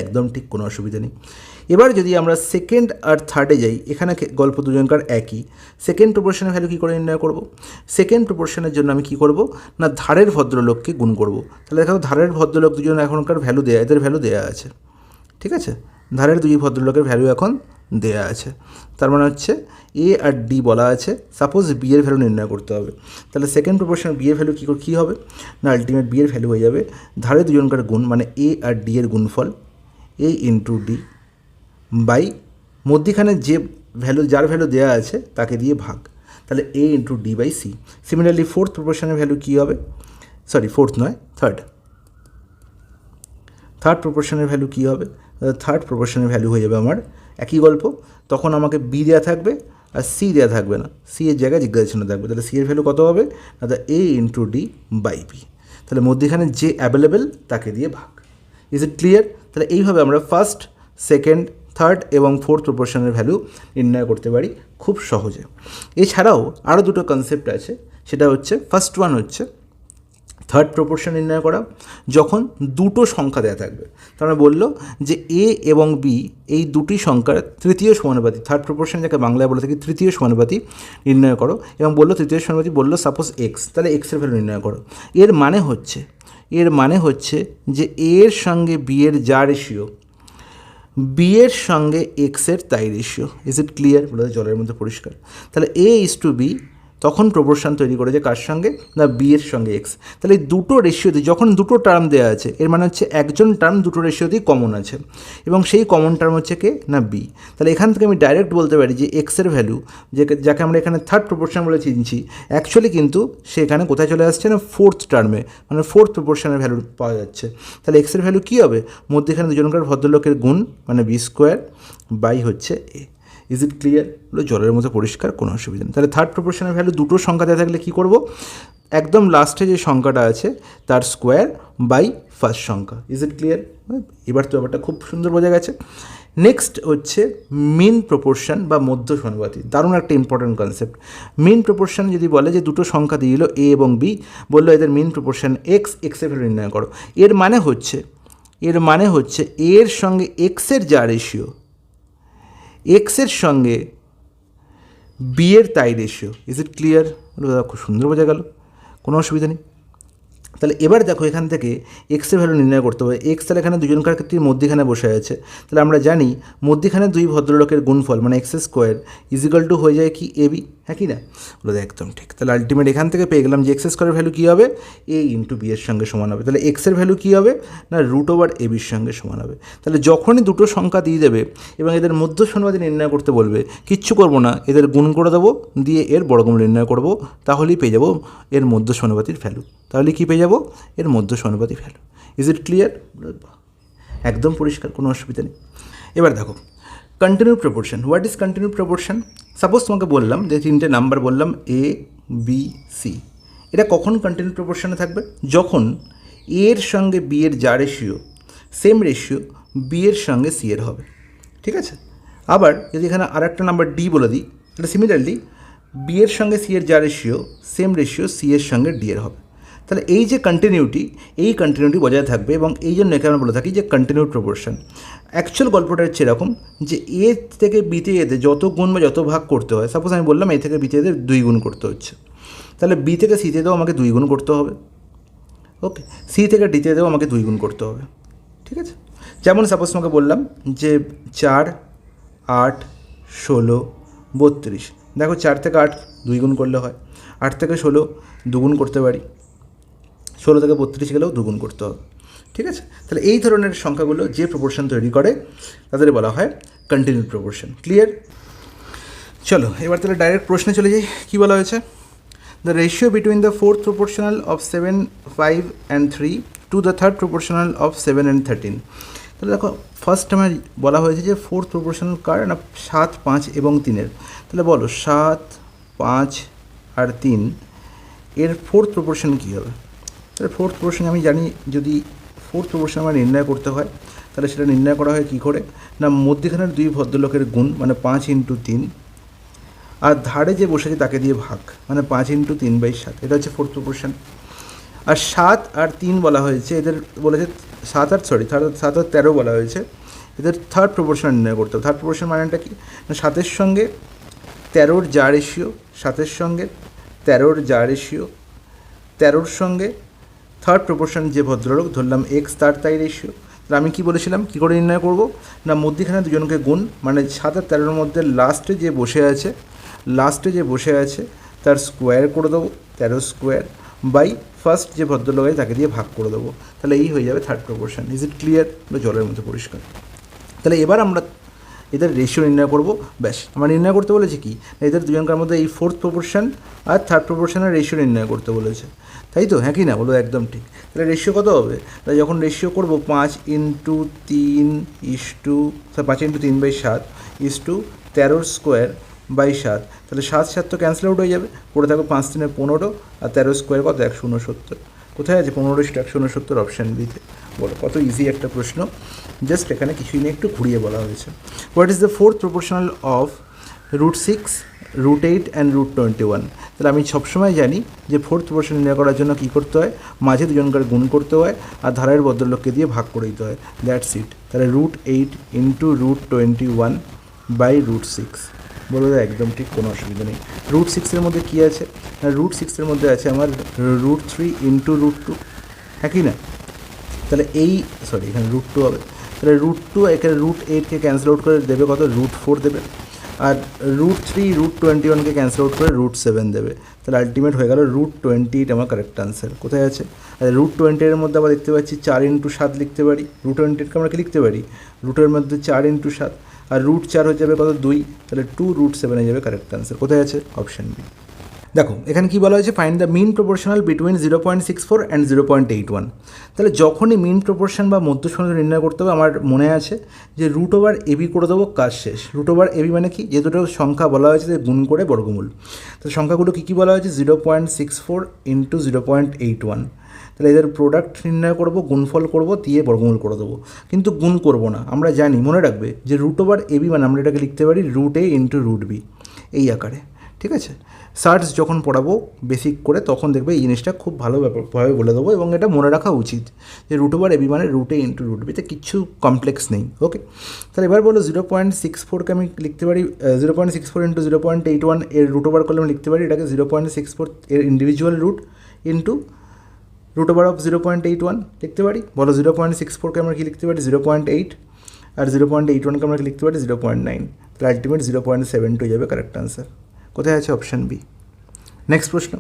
একদম ঠিক, কোনো অসুবিধা নেই। এবার যদি আমরা সেকেন্ড আর থার্ডে যাই, এখানে গল্প দুজনকার একই। সেকেন্ড প্রপোর্শনের ভ্যালু কী করে নির্ণয় করব? সেকেন্ড প্রপোর্শনের জন্য আমি কী করব না, ধারের ভদ্রলোককে গুণ করব। তাহলে দেখো ধারের ভদ্রলোক দুজন এখনকার ভ্যালু দেয়া, এদের ভ্যালু দেয়া আছে, ঠিক আছে? ধারের দুই ভদ্রলোকের ভ্যালু এখন দেয়া আছে, তার মানে হচ্ছে A আর D বলা আছে। সাপোজ B এর ভ্যালু নির্ণয় করতে হবে, তাহলে সেকেন্ড প্রপোর্শন B এর ভ্যালু কী হবে না, আলটিমেট B এর ভ্যালু হয়ে যাবে ধারে দুজনকার গুণ, মানে A আর D এর গুণফল, A × D বাই মধ্যিখানে যে ভ্যালু, যার ভ্যালু দেওয়া আছে তাকে দিয়ে ভাগ, তাহলে A × D/C। সিমিলারলি ফোর্থ প্রপোর্শনের ভ্যালু কী হবে? সরি, ফোর্থ নয়, থার্ড প্রপোর্শনের ভ্যালু কী হবে? থার্ড প্রপোর্শনের ভ্যালু হয়ে যাবে আমার একই গল্প, তখন আমাকে B দেওয়া থাকবে আর C দেওয়া থাকবে না, C এর জায়গায় জিজ্ঞাসা চিহ্ন থাকবে। তাহলে C এর ভ্যালু কত হবে? দাদা A × D/B, তাহলে মধ্যিখানে যে অ্যাভেলেবেল তাকে দিয়ে ভাগ। Is it clear? তাহলে এইভাবে আমরা ফার্স্ট, সেকেন্ড, থার্ড এবং ফোর্থ প্রপোর্শনের ভ্যালু নির্ণয় করতে পারি খুব সহজে। এছাড়াও আরও দুটো কনসেপ্ট আছে, সেটা হচ্ছে ফার্স্ট ওয়ান হচ্ছে থার্ড প্রপোর্শন নির্ণয় করা যখন দুটো সংখ্যা দেওয়া থাকবে। তারা বললো যে এ এবং বি এই দুটি সংখ্যার তৃতীয় সমানুপাতি, থার্ড প্রপোর্শন যাকে বাংলায় বলে থাকি তৃতীয় সমানুপাতি নির্ণয় করো, এবং বললো তৃতীয় সমানুপাতি বললো সাপোজ এক্স, তাহলে এক্সের ভ্যালু নির্ণয় করো। এর মানে হচ্ছে যে এর সঙ্গে বি এর যা রেশিও, বি এর সঙ্গে এক্সের তাই রেশিও। Is it clear? বলে জলের মধ্যে পরিষ্কার। তাহলে এ ইজ টু বি তখন প্রপোর্শন তৈরি করেছে কার সঙ্গে? না বি এর সঙ্গে এক্স। তাহলে এই দুটো রেশিওতে যখন দুটো টার্ম দেওয়া আছে, এর মানে হচ্ছে একজন টার্ম দুটো রেশিওতেই কমন আছে, এবং সেই কমন টার্ম হচ্ছে কে? না বি। তাহলে এখান থেকে আমি ডাইরেক্ট বলতে পারি যে এক্সের ভ্যালু, যাকে আমরা এখানে থার্ড প্রপোর্শন বলে চিনছি, অ্যাকচুয়ালি কিন্তু সে এখানে কোথায় চলে আসছে? না ফোর্থ টার্মে, মানে ফোর্থ প্রপোর্শনের ভ্যালু পাওয়া যাচ্ছে। তাহলে এক্সের ভ্যালু কী হবে? মধ্যেখানে দুজনকার ভদ্রলোকের গুণ, মানে বি স্কোয়ার বাই হচ্ছে এ। Is it clear? হলো জলের মতো পরিষ্কার, কোনো অসুবিধা নেই। তাহলে থার্ড প্রপোর্শনের ভ্যালু দুটো সংখ্যা দেওয়া থাকলে কী করব? একদম লাস্টে যে সংখ্যাটা আছে তার স্কোয়ার বাই ফার্স্ট সংখ্যা। Is it clear? এবার তো ব্যাপারটা খুব সুন্দর বোঝা গেছে। নেক্সট হচ্ছে মিন প্রপোর্শন বা মধ্য সমানুপাতি। দারুণ একটা ইম্পর্টেন্ট কনসেপ্ট। মিন প্রপোর্শন যদি বলে যে দুটো সংখ্যা দিয়ে দিল এ এবং বি, বললো এদের মিন প্রপোর্শন এক্স, এক্সের ভ্যালু নির্ণয় করো। এর মানে হচ্ছে এর সঙ্গে এক্সের যা রেশিও, এক্সের সঙ্গে বি এর তাই রেশিও। Is it clear? খুব সুন্দর বোঝা গেল, কোনো অসুবিধা নেই। তাহলে এবার দেখো এখান থেকে এক্সের ভ্যালু নির্ণয় করতে হবে। এক্স তাহলে এখানে দুজনকার ক্ষেত্রে মধ্যিখানে বসে আছে, তাহলে আমরা জানি মধ্যিখানে দুই ভদ্রলোকের গুণফল মানে এক্স স্কোয়ার ইজিক্যাল টু হয়ে যায় কি? এ বি, হ্যাঁ কি না? বলে একদম ঠিক। তাহলে আলটিমেট এখান থেকে পেয়ে গেলাম যে এক্স স্কোয়ারের ভ্যালু কী হবে? এ ইন্টু বি এর সঙ্গে সমান হবে। তাহলে এক্সের ভ্যালু কী হবে? না রুট ওভার এ বির সঙ্গে সমান হবে। তাহলে যখনই দুটো সংখ্যা দিয়ে দেবে এবং এদের মধ্য সমানুপাতি নির্ণয় করতে বলবে, কিচ্ছু করবো না, এদের গুণ করে দেবো, দিয়ে এর বর্গমূল নির্ণয় করবো, তাহলেই পেয়ে যাবো এর মধ্য সমানুপাতির ভ্যালু। তাহলে কী পেয়ে যাবো? এর মধ্য সমানুপাতি ভ্যালু। Is it clear? একদম পরিষ্কার, কোনো অসুবিধা নেই। এবার দেখো continue proportion. What is continue proportion? Suppose তোমাকে বললাম যে তিনটে নাম্বার বললাম এ বি সি, এটা কখন কন্টিনিউ প্রপোর্শনে থাকবে? যখন এর সঙ্গে বি এর যা রেশিও, সেম রেশিও বি এর সঙ্গে সি এর হবে। ঠিক আছে? আবার যদি এখানে আর একটা নাম্বার ডি বলে দিই, এটা সিমিলারলি বি এর সঙ্গে সি এর যা রেশিও, সেম রেশিও সি এর সঙ্গে ডি এর হবে। তাহলে এই যে কন্টিনিউটি, এই কন্টিনিউটি বজায় থাকবে, এবং এই জন্য একে আমরা বলে থাকি যে কন্টিনিউড প্রপোর্শন। অ্যাকচুয়াল গল্পটা হচ্ছে এরকম যে এ থেকে বিতে এতে যত গুণ বা যত ভাগ করতে হয়, সাপোজ আমি বললাম এ থেকে বিতে এতে 2 গুণ করতে হচ্ছে, তাহলে বি থেকে সিতে দেও আমাকে 2 গুণ করতে হবে। ওকে, সি থেকে ডিতে দেও আমাকে 2 গুণ করতে হবে। ঠিক আছে? যেমন সাপোজ তোমাকে বললাম যে 4, 8, 16, 32। দেখো 4 থেকে 8 2 গুণ করলে হয়, 8 থেকে 16 2 গুণ করতে পারি, 16 থেকে 32 গেলেও 2 গুণ করতে হবে। ঠিক আছে? তাহলে এই ধরনের সংখ্যাগুলো যে প্রপোর্শন তৈরি করে তাদের বলা হয় কন্টিনিউড প্রপোর্শন। ক্লিয়ার? চলো এবার তাহলে ডাইরেক্ট প্রশ্নে চলে যাই। কী বলা হয়েছে? The ratio between the fourth proportional of 7, 5 and 3 to the third proportional of 7 and 13। তাহলে দেখো ফার্স্ট আমার বলা হয়েছে যে ফোর্থ প্রপোর্শনাল কার? না 7, 5 এবং 3-এর। তাহলে বলো 7, 5 আর 3 এর ফোর্থ প্রপোর্শন কী হবে? তাহলে ফোর্থ প্রপোর্শন আমি জানি, যদি ফোর্থ প্রপোর্শন আমার নির্ণয় করতে হয় তাহলে সেটা নির্ণয় করা হয় কী করে? না মধ্যখানের দুই ভদ্রলোকের গুণ মানে 5 × 3, আর ধারে যে বসেছে তাকে দিয়ে ভাগ, মানে 5 × 3/7। এটা হচ্ছে ফোর্থ প্রপোর্শন। আর 7 আর 3 বলা হয়েছে, এদের বলেছে 7 আর 13 বলা হয়েছে, এদের থার্ড প্রপোর্শন নির্ণয় করতে হবে। থার্ড প্রপোর্শন মানেটা কি? না 7-এর সঙ্গে 13-র যা রেশিও, 7-এর সঙ্গে 13-র যা রেশিও, 13-র সঙ্গে থার্ড প্রপোর্শন যে ভদ্রলোক ধরলাম এক্স, তার তাই রেশিও। তাহলে আমি কী বলেছিলাম কী করে নির্ণয় করব? না মধ্যখানে দুজনকে গুণ, মানে 7 আর 13-র মধ্যে লাস্টে যে বসে আছে তার স্কোয়ার করে দেবো, 13 স্কোয়ার বাই ফার্স্ট যে ভদ্রলোক আছে তাকে দিয়ে ভাগ করে দেবো। তাহলে এই হয়ে যাবে third proportion. Is it clear? জলের মতো পরিষ্কার। তাহলে এবার আমরা এদের রেশিও নির্ণয় করব। ব্যাস, আমরা নির্ণয় করতে বলেছি কি? এদের দুজনকার মধ্যে এই ফোর্থ প্রপোর্শন আর থার্ড প্রপোর্শনের রেশিও নির্ণয় করতে বলেছে, তাই তো? হ্যাঁ কি না বলো? একদম ঠিক। তাহলে রেশিও কত হবে? তাহলে যখন রেশিও করব 5 × 3 5 × 3/7 13 স্কোয়ার বাই 7, তাহলে 7 তো ক্যান্সেল আউট হয়ে যাবে, পড়ে থাকবে 5 × 3 = 15, আর 13 স্কোয়ার কত? 169। কোথায় আছে 15/169 অপশান বিতে। বলো কত ইজি একটা প্রশ্ন, জাস্ট এখানে কিছুই নিয়ে একটু ঘুরিয়ে বলা হয়েছে। What is the fourth proportional of √6, √8 and √21? তাহলে আমি সবসময় জানি যে ফোর্থ প্রপোর্শন নির্ণয় করার জন্য কী করতে হয়, মাঝে দুজনকার গুণ করতে হয় আর ধারের ভদ্রলোককে দিয়ে ভাগ করে দিতে হয়, দ্যাটস ইট। তাহলে √8 ইন্টু √21 বাই √6। বলে দেয় একদম ঠিক, কোনো অসুবিধা নেই। √6-এর মধ্যে কী আছে না, √6-এর মধ্যে আছে আমার √3 ইন্টু √2, হ্যাঁ কি না? তাহলে এই সরি এখানে √2 হবে, তাহলে √2 এখানে √8কে ক্যান্সেল আউট করে দেবে কত, √4 দেবে, আর √3 √21কে ক্যান্সেল আউট করে √7 দেবে। তাহলে আলটিমেট হয়ে গেল √28 আমার কারেক্ট আনসার। কোথায় আছে? আর √28-এর মধ্যে আবার দেখতে পাচ্ছি 4 × 7 লিখতে পারি। √28কে আমরা কি লিখতে পারি, রুটের মধ্যে 4 × 7, আর √4 হয়ে যাবে কত, 2, তাহলে 2√7 হয়ে যাবে কারেক্ট আনসার। কোথায় আছে? Option B. দেখো এখানে কী বলা হয়েছে, find the mean proportional between 0.64 and 0.81। তাহলে যখনই মিন প্রপোর্শন বা মধ্যসংখ্যা নির্ণয় করতে হবে, আমার মনে আছে যে √/AB করে দেবো, কাজ শেষ। √/AB মানে কি, যে দুটো সংখ্যা বলা হয়েছে যে গুণ করে বর্গমূল। তো সংখ্যাগুলো কী কী বলা হয়েছে, 0.64 ইন্টু 0.81। তাহলে এদের প্রোডাক্ট নির্ণয় করবো, গুণফল করবো, দিয়ে বর্গমূল করে দেবো, কিন্তু গুণ করবো না। আমরা জানি, মনে রাখবে যে √/AB মানে আমরা এটাকে লিখতে পারি √A ইন্টু √B এই আকারে, ঠিক আছে? সার্চ যখন পড়াবো বেসিক করে, তখন দেখবে এই জিনিসটা খুব ভালোভাবে বলে দেবো, এবং এটা মনে রাখা উচিত যে √/AB মানে √A ইন্টু √B, তে কিচ্ছু কমপ্লেক্স নেই। ওকে, তাহলে এবার বলো 0.64কে আমি লিখতে পারি 0.64 ইন্টু 0.81 এর √/, করলে আমি লিখতে পারি এটাকে 0.64 এর ইন্ডিভিজুয়াল রুট ইন্টু √/of 0.81 লিখতে পারি। বলো 0.64কে আমরা কি লিখতে পারি, 0.8, আর 0.81কে আমরা লিখতে পারি 0.9। তাহলে আলটিমেট 0.72 যাবে কারেক্ট আনসার। কোথায় আছে? Option B. নেক্সট প্রশ্ন,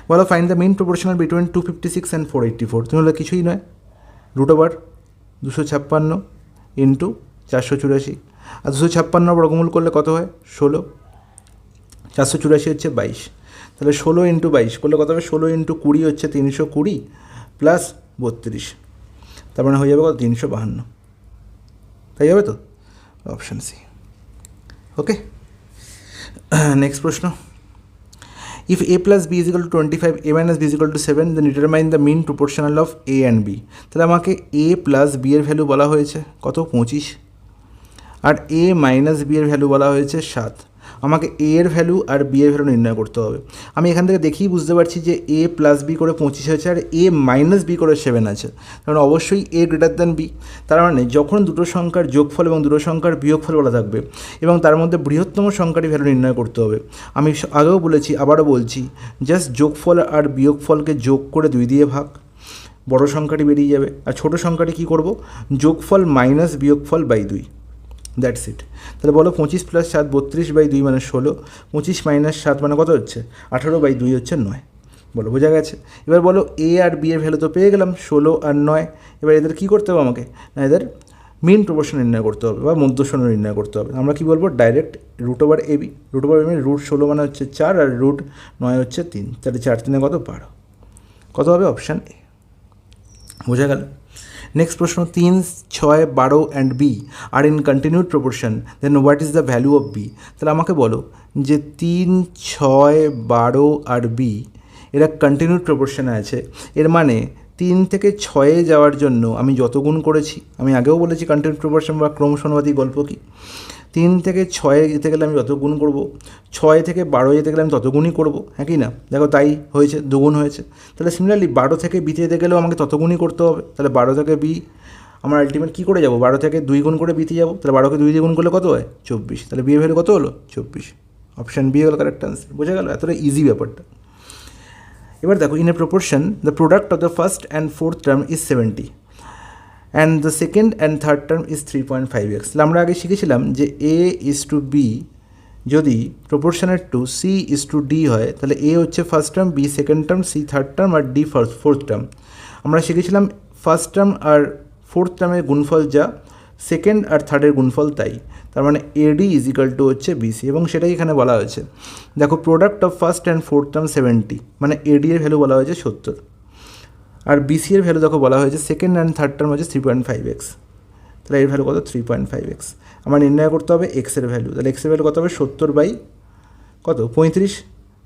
বলো find the mean proportional between 256 and 484। তুমি বলো কিছুই নয়, √/, 256 ইন্টু 484, আর 256 বর্গমূল করলে কত হয়, 16, 484 হচ্ছে 22, তাহলে 16 ইন্টু 22 করলে কত হবে, 16 ইন্টু 20 হচ্ছে 320 প্লাস 32, তার মানে হয়ে যাবে কত, 352, তাই যাবে তো? Option C. ওকে, নেক্সট প্রশ্ন, if a plus b is equal to 25, a minus b is equal to 7, then determine the mean proportional of a and b। তাহলে আমাকে a plus b এর ভ্যালু বলা হয়েছে কত, 25, আর a মাইনাস b এর value বলা হয়েছে 7। আমাকে a এর ভ্যালু আর b এর ভ্যালু নির্ণয় করতে হবে। আমি এখান থেকে দেখেই বুঝতে পারছি যে a প্লাস b করে 25 হয়েছে আর a মাইনাস b করে 7 আছে, কারণ অবশ্যই a গ্রেটার দ্যান b। তার মানে যখন দুটো সংখ্যার যোগফল এবং দুটো সংখ্যার বিয়োগফল বলা থাকবে এবং তার মধ্যে বৃহত্তম সংখ্যাটি ভ্যালু নির্ণয় করতে হবে। আমি আগেও বলেছি, আবারও বলছি, জাস্ট যোগফল আর বিয়োগফলকে যোগ করে 2 দিয়ে ভাগ, বড় সংখ্যাটি বেরিয়ে যাবে। আর ছোটো সংখ্যাটি কী করব, যোগফল মাইনাস বিয়োগফল বাই 2, দ্যাটস ইট। তাহলে বলো 25 + 7 32/2 মানে 16, 25 - 7 মানে কত হচ্ছে, 18/2 হচ্ছে 9। বলো বোঝা গেছে? এবার বলো a আর b এর ভ্যালু তো পেয়ে গেলাম, 16 আর 9। এবার এদের কী করতে হবে আমাকে, না এদের মিন প্রপোর্শন নির্ণয় করতে হবে বা মধ্যসংখ্যা নির্ণয় করতে হবে। আমরা কী বলবো, ডাইরেক্ট √/AB, √/AB মানে √16 মানে হচ্ছে 4 আর √9 হচ্ছে 3, তাহলে 4 3 কত, 12। কত হবে? Option A. বোঝা গেল? নেক্সট প্রশ্ন, 3, 6, 12 and B are in continued proportion, then what is the value of B. তাহলে আমাকে বলো যে 3, 6, 12 আর বি এরা কন্টিনিউড প্রপোর্শনে আছে, এর মানে 3 থেকে 6-এ যাওয়ার জন্য আমি যত গুণ করেছি, আমি আগেও বলেছি কন্টিনিউড প্রপোর্শন বা ক্রমসমানুপাতি গল্প কি, 3 থেকে 6-এ যেতে গেলে আমি যত গুণ করবো, 6 থেকে 12 যেতে গেলে আমি তত গুণই করবো, হ্যাঁ কি না? দেখো তাই হয়েছে, দুগুণ হয়েছে। তাহলে সিমিলারলি 12 থেকে বিতে যেতে গেলেও আমাকে তত গুণই করতে হবে। তাহলে 12 থেকে বি আমার আলটিমেট কী করে যাবো, 12 থেকে 2 গুণ করে বিতে যাবো। তাহলে 12কে 2 দিয়ে গুণ করলে কত হয়, 24। তাহলে বি এর ভ্যালু কত হলো, 24। অপশান বি হলো কারেক্ট আনসার। বোঝা গেল? এতটা ইজি ব্যাপারটা। এবার দেখো, in a proportion the product of the first and fourth term is 70 and the second and third term is 3.5x। আমরা আগে শিখেছিলাম যে a is to b যদি প্রপোর্শনের to c is to d হয়, তাহলে a হচ্ছে first term, b second term, c third term আর d ফোর্থ টার্ম। আমরা শিখেছিলাম ফার্স্ট টার্ম আর ফোর্থ টার্মের গুণফল যা, সেকেন্ড আর থার্ডের গুণফল তাই। তার মানে AD ইজ ইকাল টু হচ্ছে BC, এবং সেটাই এখানে বলা হয়েছে। দেখো, product of first and fourth term 70, মানে AD এর ভ্যালু বলা হয়েছে 70, আর BC এর ভ্যালু দেখো বলা হয়েছে সেকেন্ড অ্যান্ড থার্ড টার্ম হচ্ছে 3.5x। তাহলে এর ভ্যালু কত, 3.5x। আমার নির্ণয় করতে হবে এক্সের ভ্যালু। তাহলে এক্সের ভ্যালু কত হবে, 70 কত, 35।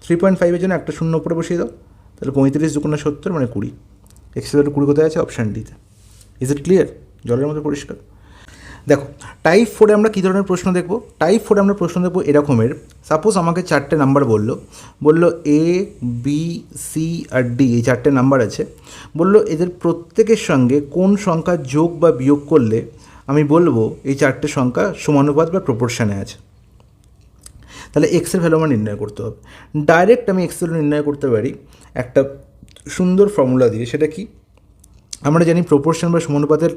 3.5-এর জন্য একটা শূন্য উপরে বসিয়ে দাও, তাহলে 35 × 70 মানে 20। এক্স ইজ টু 20 কোথায় আছে? অপশান ডিতে। Is it clear? জলের মধ্যে পরিষ্কার। দেখো টাইপ 4-এ আমরা কী ধরনের প্রশ্ন দেখব? টাইপ 4-এ আমরা প্রশ্ন দেখব এরকমের, সাপোজ আমাকে 4টে নাম্বার বললো এ, বি, সি আর ডি, এই 4টে নাম্বার আছে। বললো এদের প্রত্যেকের সঙ্গে কোন সংখ্যা যোগ বা বিয়োগ করলে আমি বলবো এই 4টে সংখ্যা সমানুপাত বা প্রপোর্শনে আছে। তাহলে এক্সের ভ্যালু আমার নির্ণয় করতে হবে। ডাইরেক্ট আমি এক্সের নির্ণয় করতে পারি একটা সুন্দর ফর্মুলা দিয়ে। সেটা কি? আমরা জানি প্রপোর্শন বা সমানুপাতের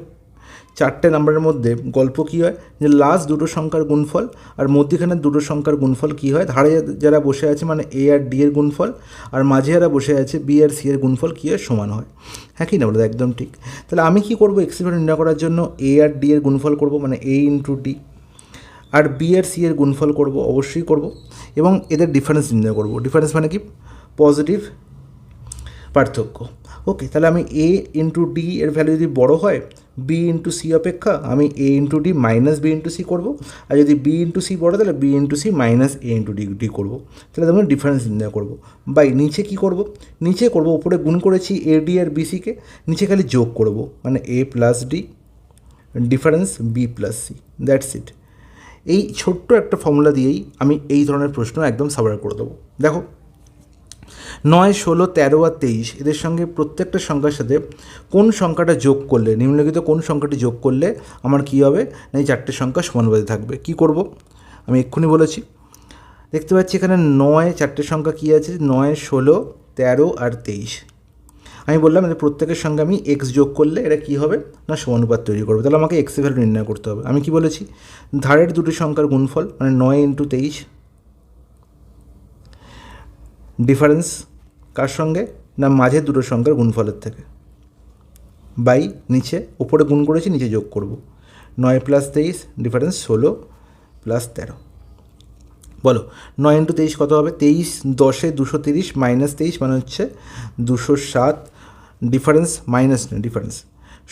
4টে নাম্বারের মধ্যে গল্প কী হয়, যে লাস্ট দুটো সংখ্যার গুণফল আর মধ্যখানের দুটো সংখ্যার গুণফল কী হয়, ধারে যারা বসে আছে মানে এ আর ডি এর গুণফল, আর মাঝে যারা বসে আছে বি আর সি এর গুণফল কী হয়? সমান হয়। হ্যাঁ কি না বলো? একদম ঠিক। তাহলে আমি কী করবো? এক্সের ভ্যালু নির্ণয় করার জন্য এ আর ডি এর গুণফল করব, মানে এ ইন্টু ডি, আর বি আর সি এর গুণফল করব, অবশ্যই করব, এবং এদের ডিফারেন্স নির্ণয় করব। ডিফারেন্স মানে কি? পজিটিভ পার্থক্য। ওকে, তাহলে আমি এ ইন্টু ডি এর ভ্যালু যদি বড় হয় বি ইন্টু সি অপেক্ষা, আমি A into D minus B into C করবো, আর যদি বি ইন্টু সি বড় তাহলে B into C minus A into D করবো। তাহলে আমি ডিফারেন্স নির্ণয় করবো। বাই নিচে কী করবো? নিচে করবো, উপরে গুণ করেছি এ ডি আর বি সিকে, নিচে খালি যোগ করব, মানে A plus D difference B plus C, that's it. এই ছোট্ট একটা ফর্মুলা দিয়েই আমি এই ধরনের প্রশ্ন একদম সাবড় করে দেবো। দেখো 9, 16, 13 আর 23 এদের সঙ্গে প্রত্যেকটা সংখ্যার সাথে কোন সংখ্যাটা যোগ করলে, নিম্নলিখিত কোন সংখ্যাটি যোগ করলে আমার কী হবে না এই 4টে সংখ্যা সমানুপাতে থাকবে। কি করব? আমি এক্ষুনি বলেছি। দেখতে পাচ্ছি এখানে 9, 4টে সংখ্যা কী আছে? 9, 16, 13 আর 23। আমি বললাম এদের প্রত্যেকের সঙ্গে আমি এক্স যোগ করলে এটা কী হবে না সমানুপাত তৈরি করবে। তাহলে আমাকে এক্সের ভ্যালু নির্ণয় করতে হবে। আমি কি বলেছি? ধারের দুটি সংখ্যার গুণফল, মানে 9 ইন্টু 23 ডিফারেন্স কার সঙ্গে না মাঝের দুটো সংখ্যার গুণফলের থেকে, বাই নিচে উপরে গুণ করেছি নিচে যোগ করব, 9 প্লাস 23 ডিফারেন্স 16 প্লাস 13। বলো 9 ইন্টু 23 কত হবে? 23 10-এ 230 মাইনাস 23 মানে হচ্ছে 207 ডিফারেন্স মাইনাস নয় ডিফারেন্স।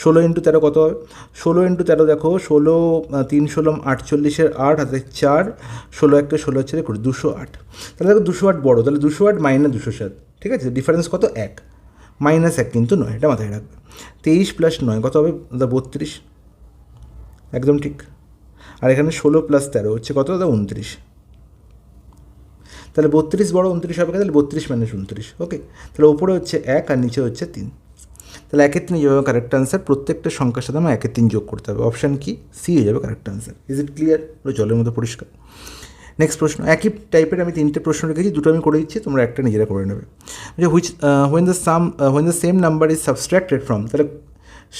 16 ইন্টু 13 কত হবে? 16 ইন্টু 13 দেখো 16 3 16 48-এর 8 হাতে 4, 16 1 16 4 20, 208। তাহলে দেখো 208 বড়ো, তাহলে 208 মাইনাস 207, ঠিক আছে? ডিফারেন্স কত? 1, মাইনাস 1 কিন্তু নয়, এটা মাথায় রাখবে। 23 প্লাস 9 কত হবে? 32, একদম ঠিক। আর এখানে 16 প্লাস 13 হচ্ছে কত? 29। তাহলে 32 বড় 29 হবে, তাহলে 32 মাইনাস 29। ওকে, তাহলে উপরে হচ্ছে 1 আর নিচে হচ্ছে 3। তাহলে 1 এর 3 যাবে কারেক্ট আনসার। প্রত্যেকটা সংখ্যার সাথে আমার 1 এর 3 যোগ করতে হবে। অপশান কি? সি হয়ে যাবে correct answer. Is it clear? জলের মতো পরিষ্কার। নেক্সট প্রশ্ন, একই টাইপের আমি 3টে প্রশ্ন রেখেছি, দুটো আমি করে দিচ্ছি, তোমরা একটা নিজেরা করে নেবে। যে when the same number is সাবস্ট্রাক্টেড from, তাহলে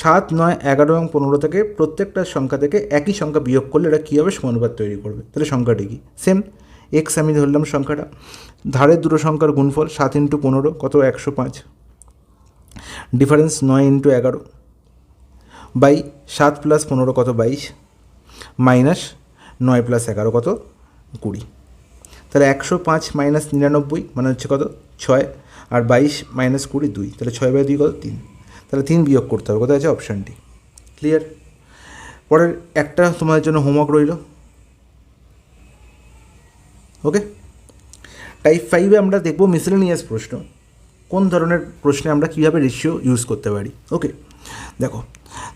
7, 9, 11 এবং 15 থেকে প্রত্যেকটা সংখ্যা থেকে একই সংখ্যা বিয়োগ করলে এটা কী হবে? সমানুপাত তৈরি করবে। তাহলে সংখ্যাটি কি? সেম এক্স আমি ধরলাম সংখ্যাটা, ধারের দুটো সংখ্যার গুণফল 7 ইন্টু 15 কত? 105 ডিফারেন্স 9 ইন্টু 11 বাই 7 প্লাস 15 কত? 22 মাইনাস 9 প্লাস 11 কত? 20। তাহলে 105 মাইনাস 99 মানে হচ্ছে কত? 6, আর 22 মাইনাস 20 2, তাহলে 6/2 কত? 3। তাহলে 3 বিয়োগ করতে হবে। কোথায় আছে? অপশানটি। ক্লিয়ার? পরের একটা তোমাদের জন্য হোমওয়ার্ক রইল। ওকে, টাইপ 5-এ আমরা দেখব মিসেলেনিয়াস প্রশ্ন, কোন ধরনের প্রশ্নে আমরা কীভাবে রেশিও ইউজ করতে পারি। ওকে, দেখো